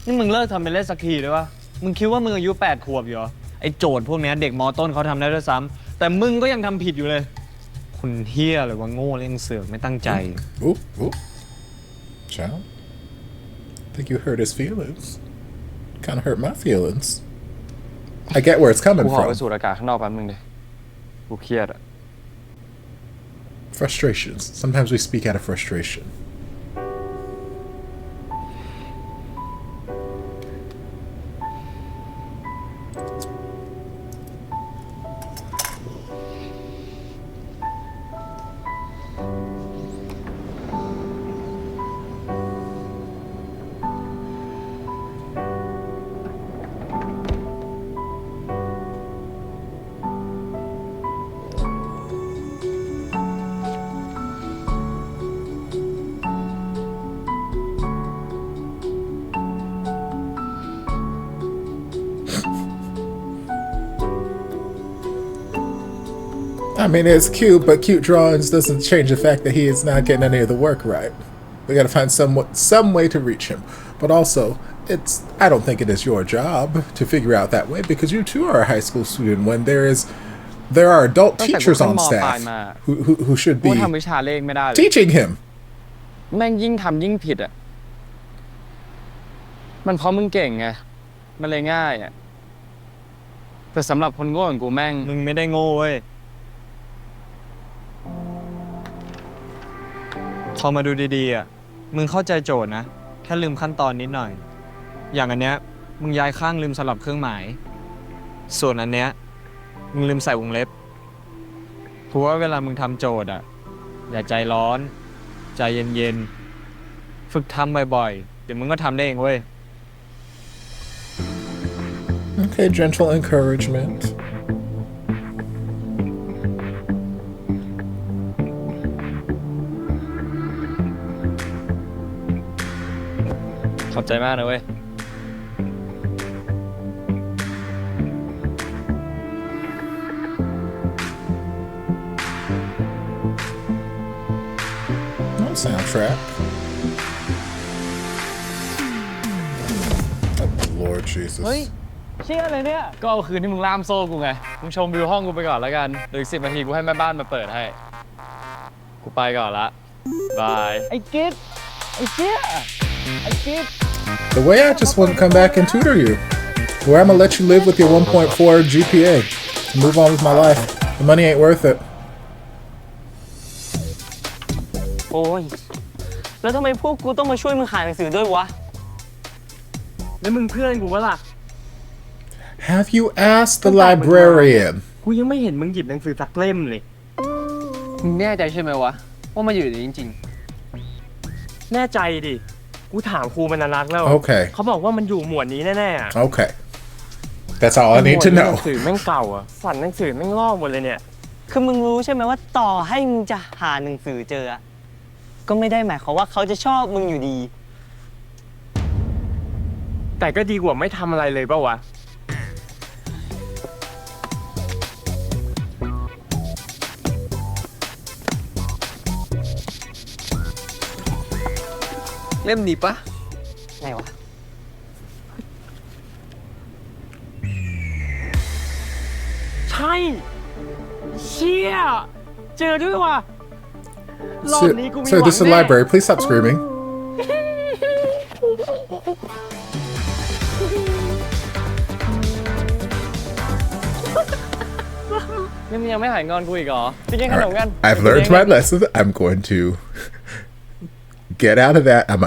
Speaker 2: นี่มึงเลิกทำเป็นเล่นสักทีได้ปะมึงคิดว่ามึงอายุ8 ขวบอยู่เหรอ ไอ้โจทย์พวกเนี้ยเด็กม.ต้นเขาทำได้ด้วยซ้ำแต่มึงก็ยังทำผิดอยู่เลย คุณเฮี้ยเลยว่าโง่เล่งเสือกไม่ตั้งใจ
Speaker 1: Oop, oop. Child. I think you hurt his feelings. Kind of hurt my feelings. I get where it's
Speaker 5: กู
Speaker 1: coming
Speaker 5: ขอไป
Speaker 1: from.
Speaker 5: สูดอากาศข้างนอกแป๊บนึงดิ กูเครียดอะ
Speaker 1: Frustrations. Sometimes we speak out of frustration. I mean, it's cute, but cute drawings doesn't change the fact that he is not getting any of the work right. We gotta find some way to reach him. But also, I don't think it is your job to figure out that way because you too are a high school student when there are adult teachers on staff who should
Speaker 5: กู
Speaker 1: be
Speaker 5: ทำวิชาเลขไม่ได้เลย
Speaker 1: teaching him.
Speaker 5: แม่งยิ่งทำยิ่งผิดอะมันเพราะมึงเก่งไง มันเลยง่ายอะแต่สำหรับคนโง่อย่างกูแม่ง
Speaker 2: มึงไม่ได้โง่เว้ย พอมาดูดีๆอ่ะ มึงเข้าใจโจทย์นะ แค่ลืมขั้นตอนนิดหน่อย อย่างอันเนี้ย มึงย้ายข้างลืมสลับเครื่องหมาย ส่วนอันเนี้ย มึงลืมใส่วงเล็บเพราะว่าเวลามึงทำโจทย์อ่ะ อย่าใจร้อน ใจเย็นๆ ฝึกทำบ่อยๆ เดี๋ยวมึงก็ทำได้เองเว้ย
Speaker 1: Okay, gentle encouragement.
Speaker 5: ขอบใจมากนะเว้ย
Speaker 1: No soundtrack. Oh, Lord Jesus.
Speaker 5: เฮ้ย เชี่ยอะไรเนี่ย ก็เอาคืนที่มึงล่ามโซ่กูไง มึงชมวิวห้องกูไปก่อนแล้วกันเดี๋ยวอีก10 นาทีกูให้แม่บ้านมาเปิดให้ กูไปก่อนละ บาย
Speaker 6: ไอ้กิ๊ดไอ้เจี๊ยไอ้กิ๊ด
Speaker 1: The way I just want to come back and tutor you. Where I'm gonna let you live with your 1.4 GPA and move on with my life. The money ain't worth it.
Speaker 6: โอ้ย แล้วทำไมพวกกูต้องมาช่วยมึงหาหนังสือด้วยวะ
Speaker 4: แล้วมึงเพื่อนกูวะล่ะ
Speaker 1: Have you asked the librarian?
Speaker 4: กูยังไม่เห็นมึงหยิบหนังสือสักเล่มเลยมึงแน่ใจใช่ไหมวะว่ามันอยู่ในนี้จริงๆแน่ใจดิกูถามครูมันนักแล้ว
Speaker 1: Okay.
Speaker 4: เขาบอกว่ามันอยู่หมวดนี้แน่ๆ
Speaker 1: Okay. That's all I need to
Speaker 4: หนั
Speaker 1: know.
Speaker 4: งสือแม่งเก่าอ่ะฝันหนังสือแม่งลอกหมดเลยเนี่ย
Speaker 6: คือมึงรู้ใช่ไหมว่าต่อให้มึงจะหาหนังสือเจออะก็ไม่ได้หมายความว่าเขาจะชอบมึงอยู่ดี
Speaker 4: แต่ก็ดีกว่าไม่ทำอะไรเลยเปล่าวะ
Speaker 3: เล่มนี้ปะ
Speaker 6: ไหนวะ
Speaker 4: ใช่เชี่ยเจอด้วยว่ะรอบนี้กูมีห
Speaker 1: Sir,
Speaker 4: วัง
Speaker 1: this is a
Speaker 4: แน่
Speaker 1: library. Please stop screaming.
Speaker 5: ยังไม่หายงอนกูอีกเหรอ
Speaker 4: ไปกินขนมกัน
Speaker 1: I've learned my lesson. I'm going to get out of that. I'm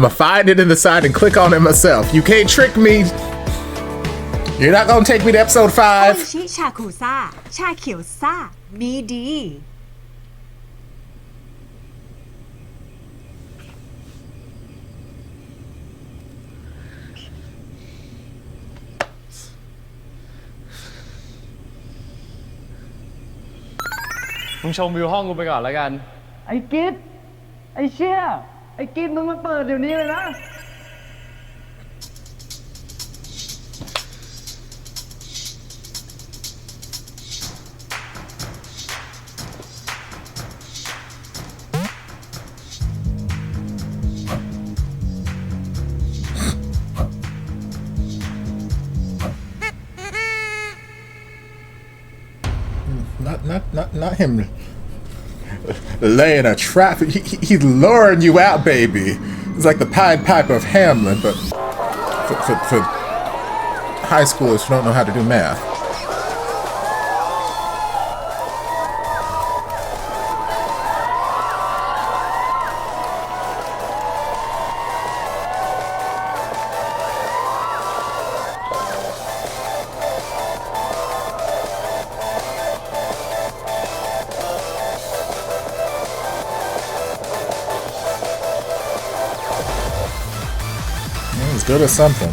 Speaker 1: gonna find it in the side and click on it myself. You can't trick me. You're not gonna take me to episode
Speaker 10: โอ
Speaker 1: 5.
Speaker 10: ชิชาคุซ่า ชาเขียวซ่า มีดี
Speaker 5: มึงชมวิวห้องกูไปก่อนแล้วกัน
Speaker 4: ไอ้กิ๊ดไอ้เชี่ยไอ้กิ๊ดมึงมาเปิดเดี๋ยวนี้เลยนะ
Speaker 1: Not him laying a trap. He's luring you out, baby. It's like the Pied Piper of Hamlin, but for high schoolers who don't know how to do math. As good as something.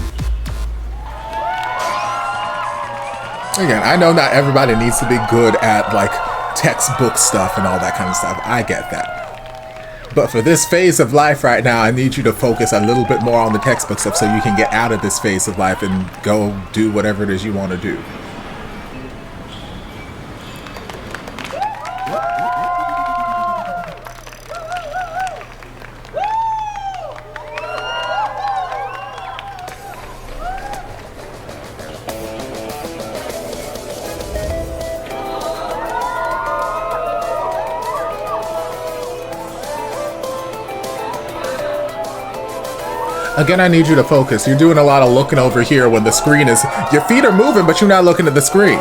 Speaker 1: Again, I know not everybody needs to be good at like textbook stuff and all that kind of stuff. I get that. But for this phase of life right now, I need you to focus a little bit more on the textbook stuff so you can get out of this phase of life and go do whatever it is you want to do. Again, I need you to focus. You're doing a lot of looking over here when the screen is... Your feet are moving, but you're not looking at the screen.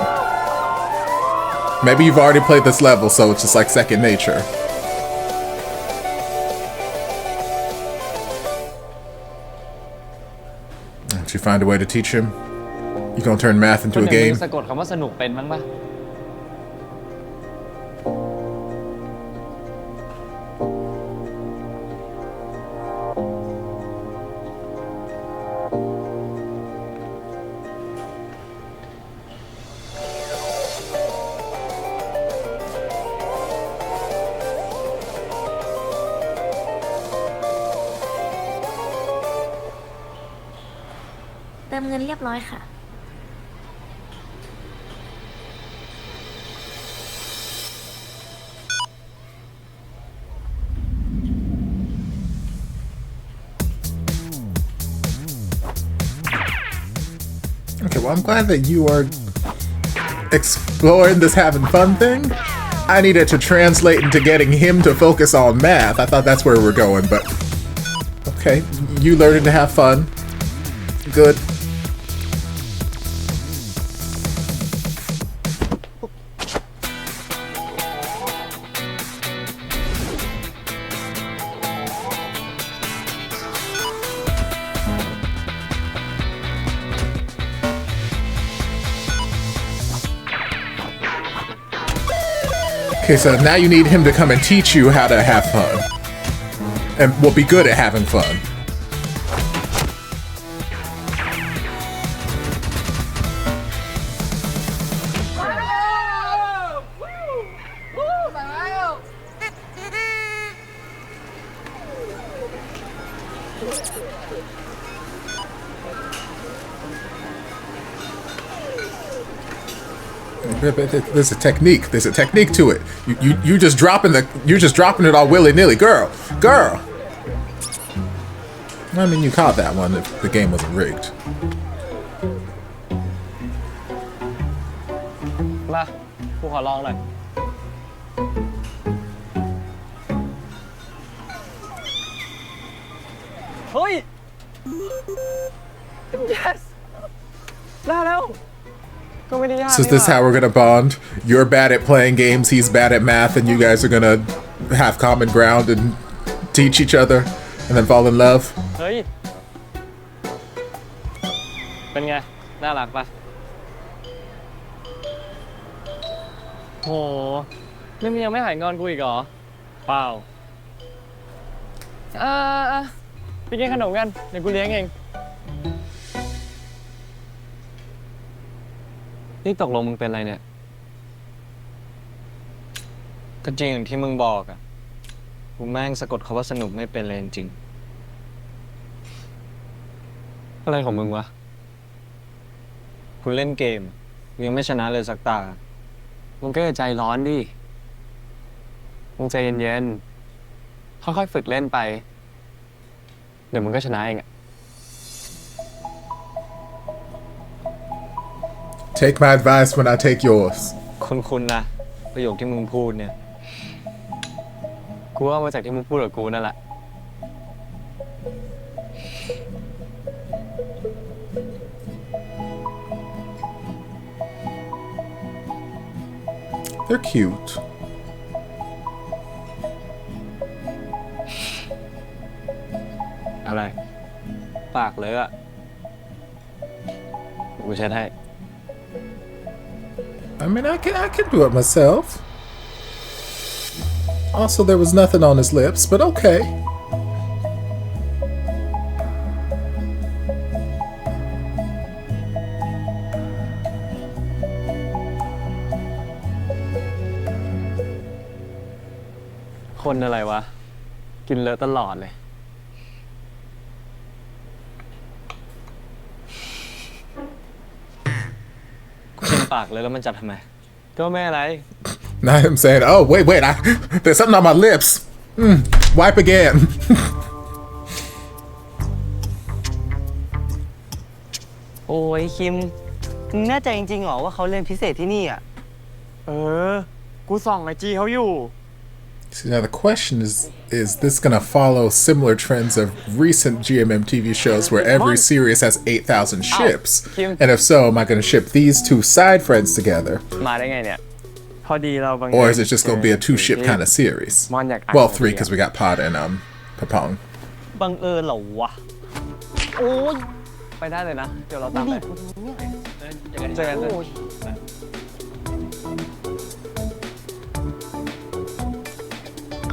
Speaker 1: Maybe you've already played this level, so it's just like second nature. Did you find a way to teach him? You gonna turn math into a game?
Speaker 5: สะกดคำว่าสนุกเป็นมั้งปะ
Speaker 9: เติมเงินเรียบร้อยค่ะ
Speaker 1: Okay, well, I'm glad that you are exploring this having fun thing. I needed to translate into getting him to focus on math. I thought that's where we're going, but Okay, you learning to have fun. Good. Okay, so now you need him to come and teach you how to have fun. And we'll be good at having fun. There's a technique. There's a technique to it. You just dropping it all willy-nilly, girl. I mean, you caught that one if the game wasn't rigged.
Speaker 4: มากูขอลองหน่อยเฮ้ย yes ได้แล้ว ก็ไม่ได้ยาก
Speaker 1: So is this how we're gonna bond? You're bad at playing games, he's bad at math, and you guys are gonna have common ground and teach each other and then fall in love?
Speaker 4: เฮ้ย เป็นไง น่ารักปะโหนี่มึงยังไม่หายงอนกูอีกเหรอ เปล่าไปกินขนมกัน เดี๋ยวกูเลี้ยงเอง นี่ตกลงมึงเป็นอะไรเนี่ย
Speaker 2: ก็จริงอย่างที่มึงบอกอะกูแม่งสะกดคำว่าสนุกไม่เป็นเลยจริง
Speaker 4: อะไรของมึงวะ
Speaker 2: กูเล่นเกมกูยังไม่ชนะเลยสักตา
Speaker 4: มึงก็อย่าใจร้อนดิ มึงใจเย็นๆ ค่อยๆฝึกเล่นไป เดี๋ยวมึงก็ชนะเองอะ
Speaker 1: Take my advice when I take yours.
Speaker 2: คุณนะประโยคที่มึงพูดเนี่ย
Speaker 4: กูเอามาจากที่มึงพูดกับกูนั่นแหละ
Speaker 1: They're cute.
Speaker 2: อะไร ปากเลยอะกูเช็ดให้
Speaker 1: I mean, I can do it myself. Also, there was nothing on his lips, but okay.
Speaker 4: คนอะไรวะ กินเลอะตลอดเลย
Speaker 2: กูชิมปากเลยแล้วมันจับทำไม
Speaker 4: ก็ไม่อะไร
Speaker 1: Not him saying, "Oh, wait, there's something on my lips. Wipe again."
Speaker 6: โอ้ยคิม มึงแน่ใจจริงๆเหรอว่าเขาเรียนพิเศษที่นี่อ่ะ
Speaker 4: กูส่องไอจีเขาอยู่
Speaker 1: See, now the question is this gonna follow similar trends of recent GMMTV shows where every series has 8,000 ships? And if so, am I gonna ship these two side friends together?
Speaker 4: มาได้ไงเนี่ย พอดีเราบาง
Speaker 1: Or is it just gonna be a 2-ship kind of series? Well, 3 because we got Pod and Papang.
Speaker 6: บังเอิญเหรอวะ โอ้ย
Speaker 4: ไปได้เลยนะ เดี๋ยวเราตามไป เจอกันเลย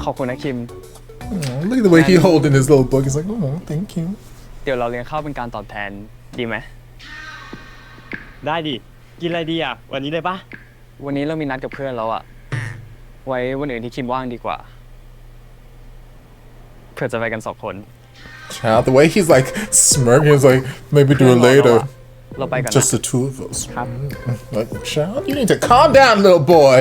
Speaker 4: ขอบคุณนะคิม
Speaker 1: Look at the way he holding his little book. He's like, "Oh, thank you."
Speaker 4: เดี๋ยวเราเลี้ยงข้าวเป็นการตอบแทน ดีไหม ได้ดิ กินอะไรดีอ่ะ วันนี้เลยปะ วันนี้เรามีนัดกับเพื่อนแล้วอ่ะ ไว้วันอื่นที่คิมว่างดีกว่า เพื่อจะไปกัน2 คน
Speaker 1: Child, the way he's like smirking, he's like, maybe do it later.
Speaker 4: เราไปกันนะ
Speaker 1: Just the 2 of us. Like, child, you need to calm down, little boy.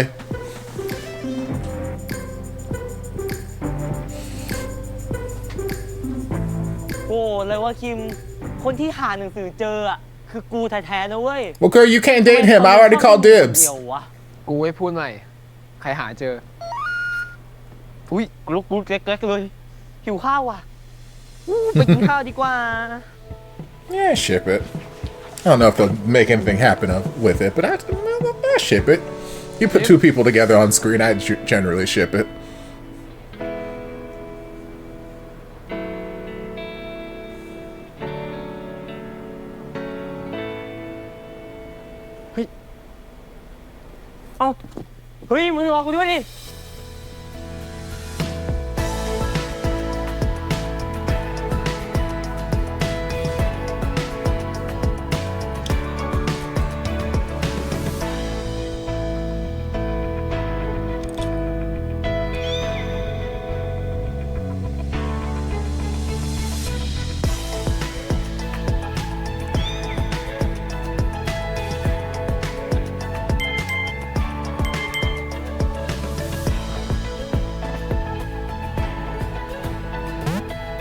Speaker 6: โอ้เลยว่าคิม คนที่หาหนังสือเจออ่ะ คือกูแท้ๆนะเว้ย
Speaker 1: Well, girl, you can't date him. I already called
Speaker 6: เดี
Speaker 1: dibs.
Speaker 6: ยววะ
Speaker 4: กูให้พูดใหม่ ใครหาเจอ
Speaker 6: อุ้ยลุกเล็กๆเลย หิวข้าวว่ะ ไปกินข้าวดีกว่า
Speaker 1: Yeah, ship it. I don't know if they'll make anything happen with it, but I ship it. You put two people together on screen, I generally ship it.
Speaker 6: เอ้า เฮ้ย มึงรอกูด้วยดิ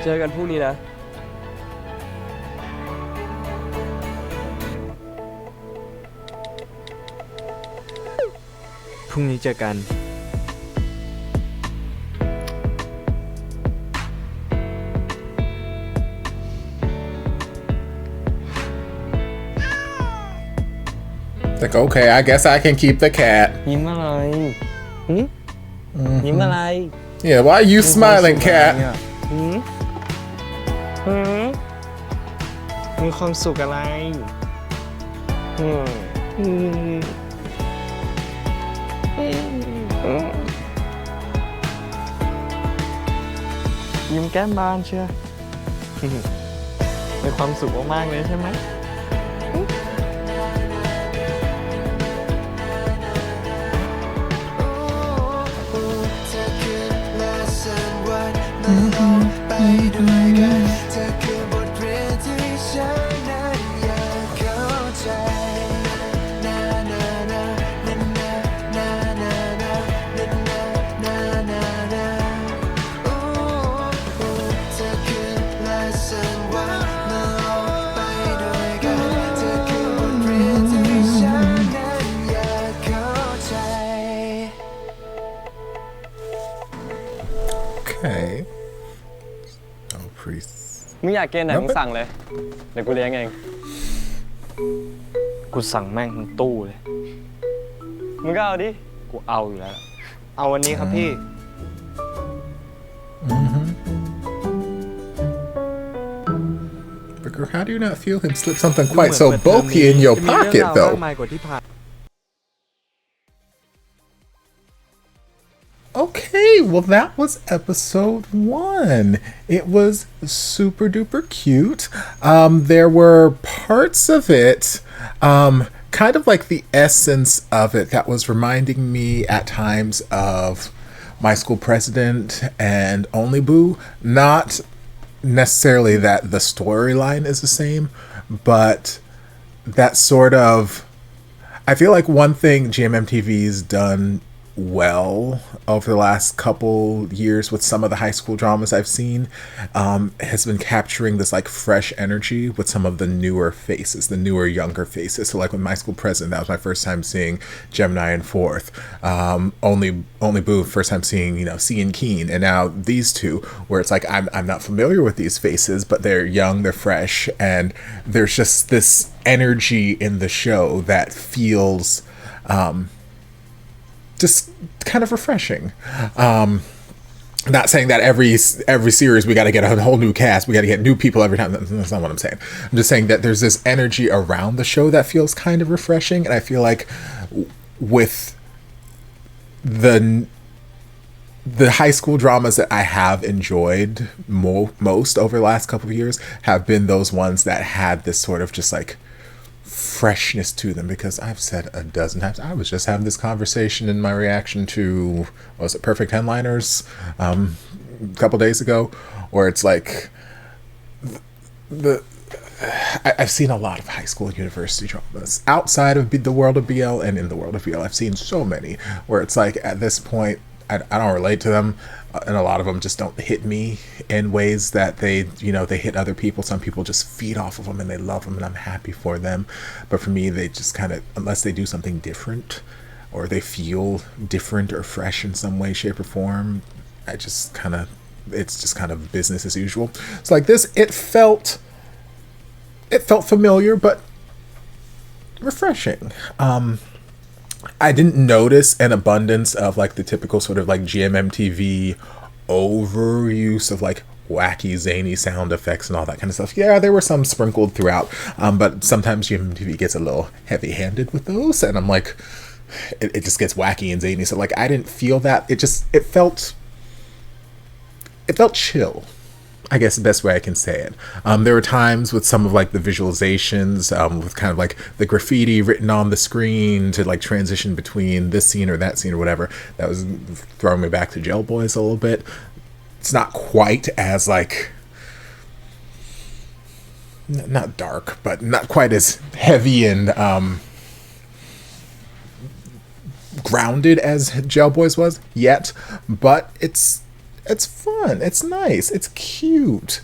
Speaker 2: เจอกันพรุ่งนี้นะ พรุ่งนี้เจอกัน
Speaker 1: Like, okay, I guess I can keep the cat.
Speaker 6: ยิ้มอะไรหึยิ้มอะไร
Speaker 1: Yeah, why are you smiling, cat?
Speaker 6: หืมหืมมีความสุขอะไรอืมอืมยิ้มแก้มบานเชียวมีความสุขมากๆเลยใช่ไหม
Speaker 1: Okay. Oh, priest.
Speaker 4: มึงอยากกินไหนมึงสั่งเลย เดี๋ยวกูเลี้ยงเอง
Speaker 2: กูสั่งแม่งทั้งตู้เลย
Speaker 4: มึงก็เอาดิ
Speaker 2: กูเอาอยู่แล้ว เอาวันนี้ครับพี่
Speaker 1: But girl, how do you not feel him slip something quite so bulky in your pocket, though? Okay, well, that was episode 1. It was super duper cute. There were parts of it, kind of like the essence of it, that was reminding me at times of My School President and OnlyBoo. Not necessarily that the storyline is the same, but that sort of, I feel like one thing GMMTV's done well over the last couple years with some of the high school dramas I've seen has been capturing this like fresh energy with some of the newer faces, the newer younger faces. So like with My School President, that was my first time seeing Gemini and Fourth. OnlyBoo, first time seeing, you know, C and Keen, and now these two, where it's like I'm not familiar with these faces, but they're young, they're fresh, and there's just this energy in the show that feels just kind of refreshing. Not saying that every series we got to get a whole new cast, we got to get new people every time. That's not what I'm saying. I'm just saying that there's this energy around the show that feels kind of refreshing, and I feel like with the high school dramas that I have enjoyed most over the last couple of years have been those ones that had this sort of just like freshness to them, because I've said a dozen times, I was just having this conversation in my reaction to, what was it, Perfect Headliners a couple days ago, where it's like I've seen a lot of high school and university dramas outside of the world of BL and in the world of BL. I've seen so many where it's like at this point I don't relate to them, and a lot of them just don't hit me in ways that they hit other people. Some people just feed off of them and they love them, and I'm happy for them. But for me, they just kind of, unless they do something different or they feel different or fresh in some way, shape, or form, I just kind of it's just kind of business as usual. So like this, it felt familiar but refreshing. I didn't notice an abundance of like the typical sort of like GMMTV overuse of like wacky zany sound effects and all that kind of stuff. Yeah, there were some sprinkled throughout, but sometimes GMMTV gets a little heavy-handed with those, and I'm like, it just gets wacky and zany. So like I didn't feel that. It felt chill, I guess the best way I can say it. There were times with some of like the visualizations, with kind of like the graffiti written on the screen to like transition between this scene or that scene or whatever, that was throwing me back to Jail Boys a little bit. It's not quite as like, not dark, but not quite as heavy and grounded as Jail Boys was yet, but it's fun, it's nice, it's cute.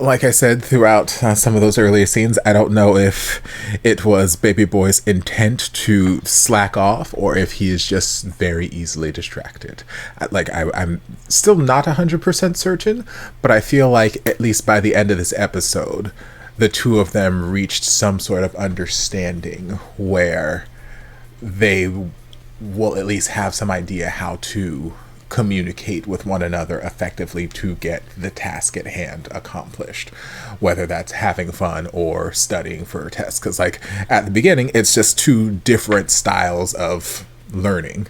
Speaker 1: Like I said throughout some of those earlier scenes, I don't know if it was Baby Boy's intent to slack off or if he is just very easily distracted. I'm still not 100% certain, but I feel like at least by the end of this episode, the two of them reached some sort of understanding where they will at least have some idea how to communicate with one another effectively to get the task at hand accomplished, whether that's having fun or studying for a test. Because like at the beginning, it's just two different styles of learning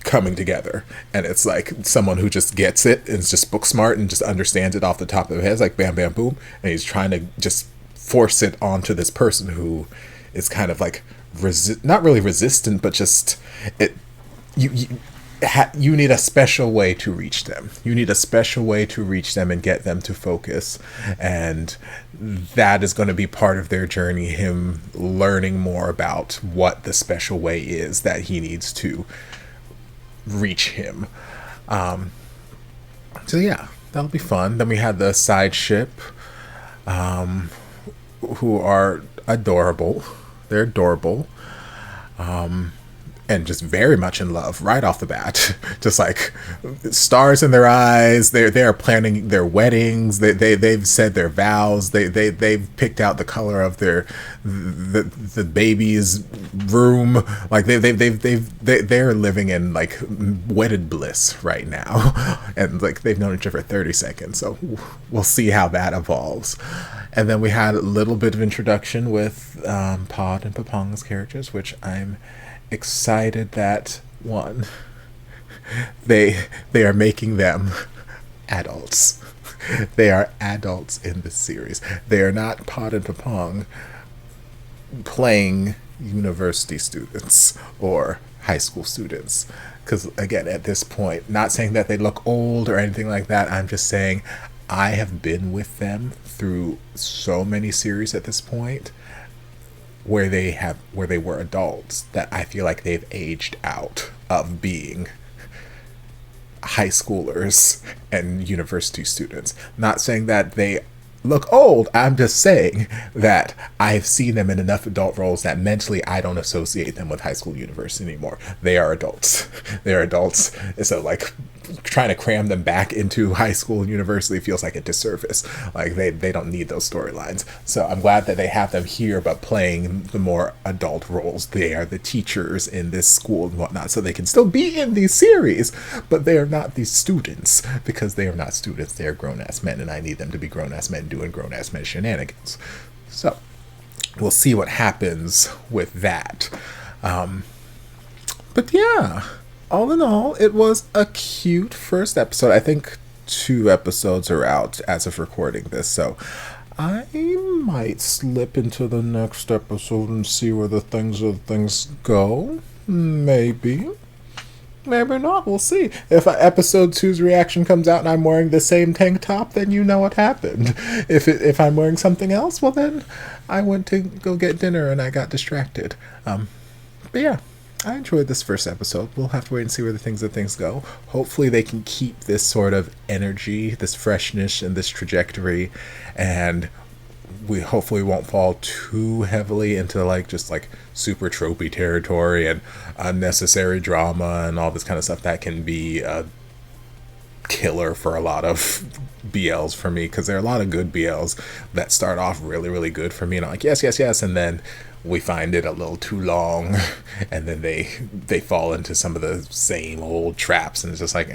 Speaker 1: coming together, and it's like someone who just gets it and is just book smart and just understands it off the top of their head. It's like bam bam boom, and he's trying to just force it onto this person who is kind of like not really resistant, but just you need a special way to reach them. You need a special way to reach them and get them to focus. And that is going to be part of their journey, him learning more about what the special way is that he needs to reach him. So yeah, that'll be fun. Then we had the side ship, who are adorable. They're adorable. And just very much in love right off the bat. Just like stars in their eyes. They are planning their weddings. They've said their vows. They've picked out the color of the baby's room. Like they're living in like wedded bliss right now. And like they've known each other for 30 seconds. So we'll see how that evolves. And then we had a little bit of introduction with Pod and Papang's characters, which I'm excited that they are making them adults. They are adults in this series. They are not Pod and Papang playing university students or high school students. Because again, at this point, not saying that they look old or anything like that, I'm just saying I have been with them through so many series at this point where they were adults that I feel like they've aged out of being high schoolers and university students. Not saying that they look old, I'm just saying that I've seen them in enough adult roles that mentally I don't associate them with high school, university anymore. They are adults. They're adults. So like trying to cram them back into high school and university feels like a disservice. Like they don't need those storylines. So I'm glad that they have them here, but playing the more adult roles. They are the teachers in this school and whatnot, so they can still be in these series, but they are not these students, because they are not students. They are grown-ass men, and I need them to be grown-ass men doing grown-ass men shenanigans. So we'll see what happens with that. But yeah, all in all, it was a cute first episode. I think 2 episodes are out as of recording this, so I might slip into the next episode and see where the things go. Maybe. Maybe not. We'll see. If episode 2's reaction comes out and I'm wearing the same tank top, then you know what happened. If I'm wearing something else, well then I went to go get dinner and I got distracted. But yeah, I enjoyed this first episode. We'll have to wait and see where the things go. Hopefully they can keep this sort of energy, this freshness, and this trajectory, and we hopefully won't fall too heavily into like just like super tropey territory and unnecessary drama and all this kind of stuff that can be killer for a lot of BLs for me, because there are a lot of good BLs that start off really, really good for me, and I'm like, yes, yes, yes, and then we find it a little too long, and then they fall into some of the same old traps, and it's just like,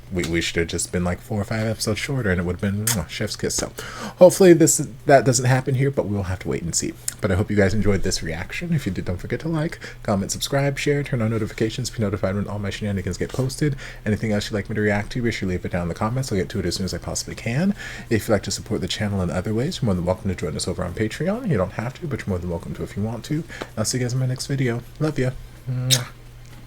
Speaker 1: we should have just been like 4 or 5 episodes shorter, and it would have been chef's kiss. So hopefully that doesn't happen here, but we'll have to wait and see. But I hope you guys enjoyed this reaction. If you did, don't forget to like, comment, subscribe, share, turn on notifications to be notified when all my shenanigans get posted. Anything else you'd like me to react to, be sure to leave it down in the comments. I'll get to it as soon as I possibly can. If you'd like to support the channel in other ways, you're more than welcome to join us over on Patreon. You don't have to, but you're more than welcome to if you want to. I'll see you guys in my next video. Love ya. Mwah.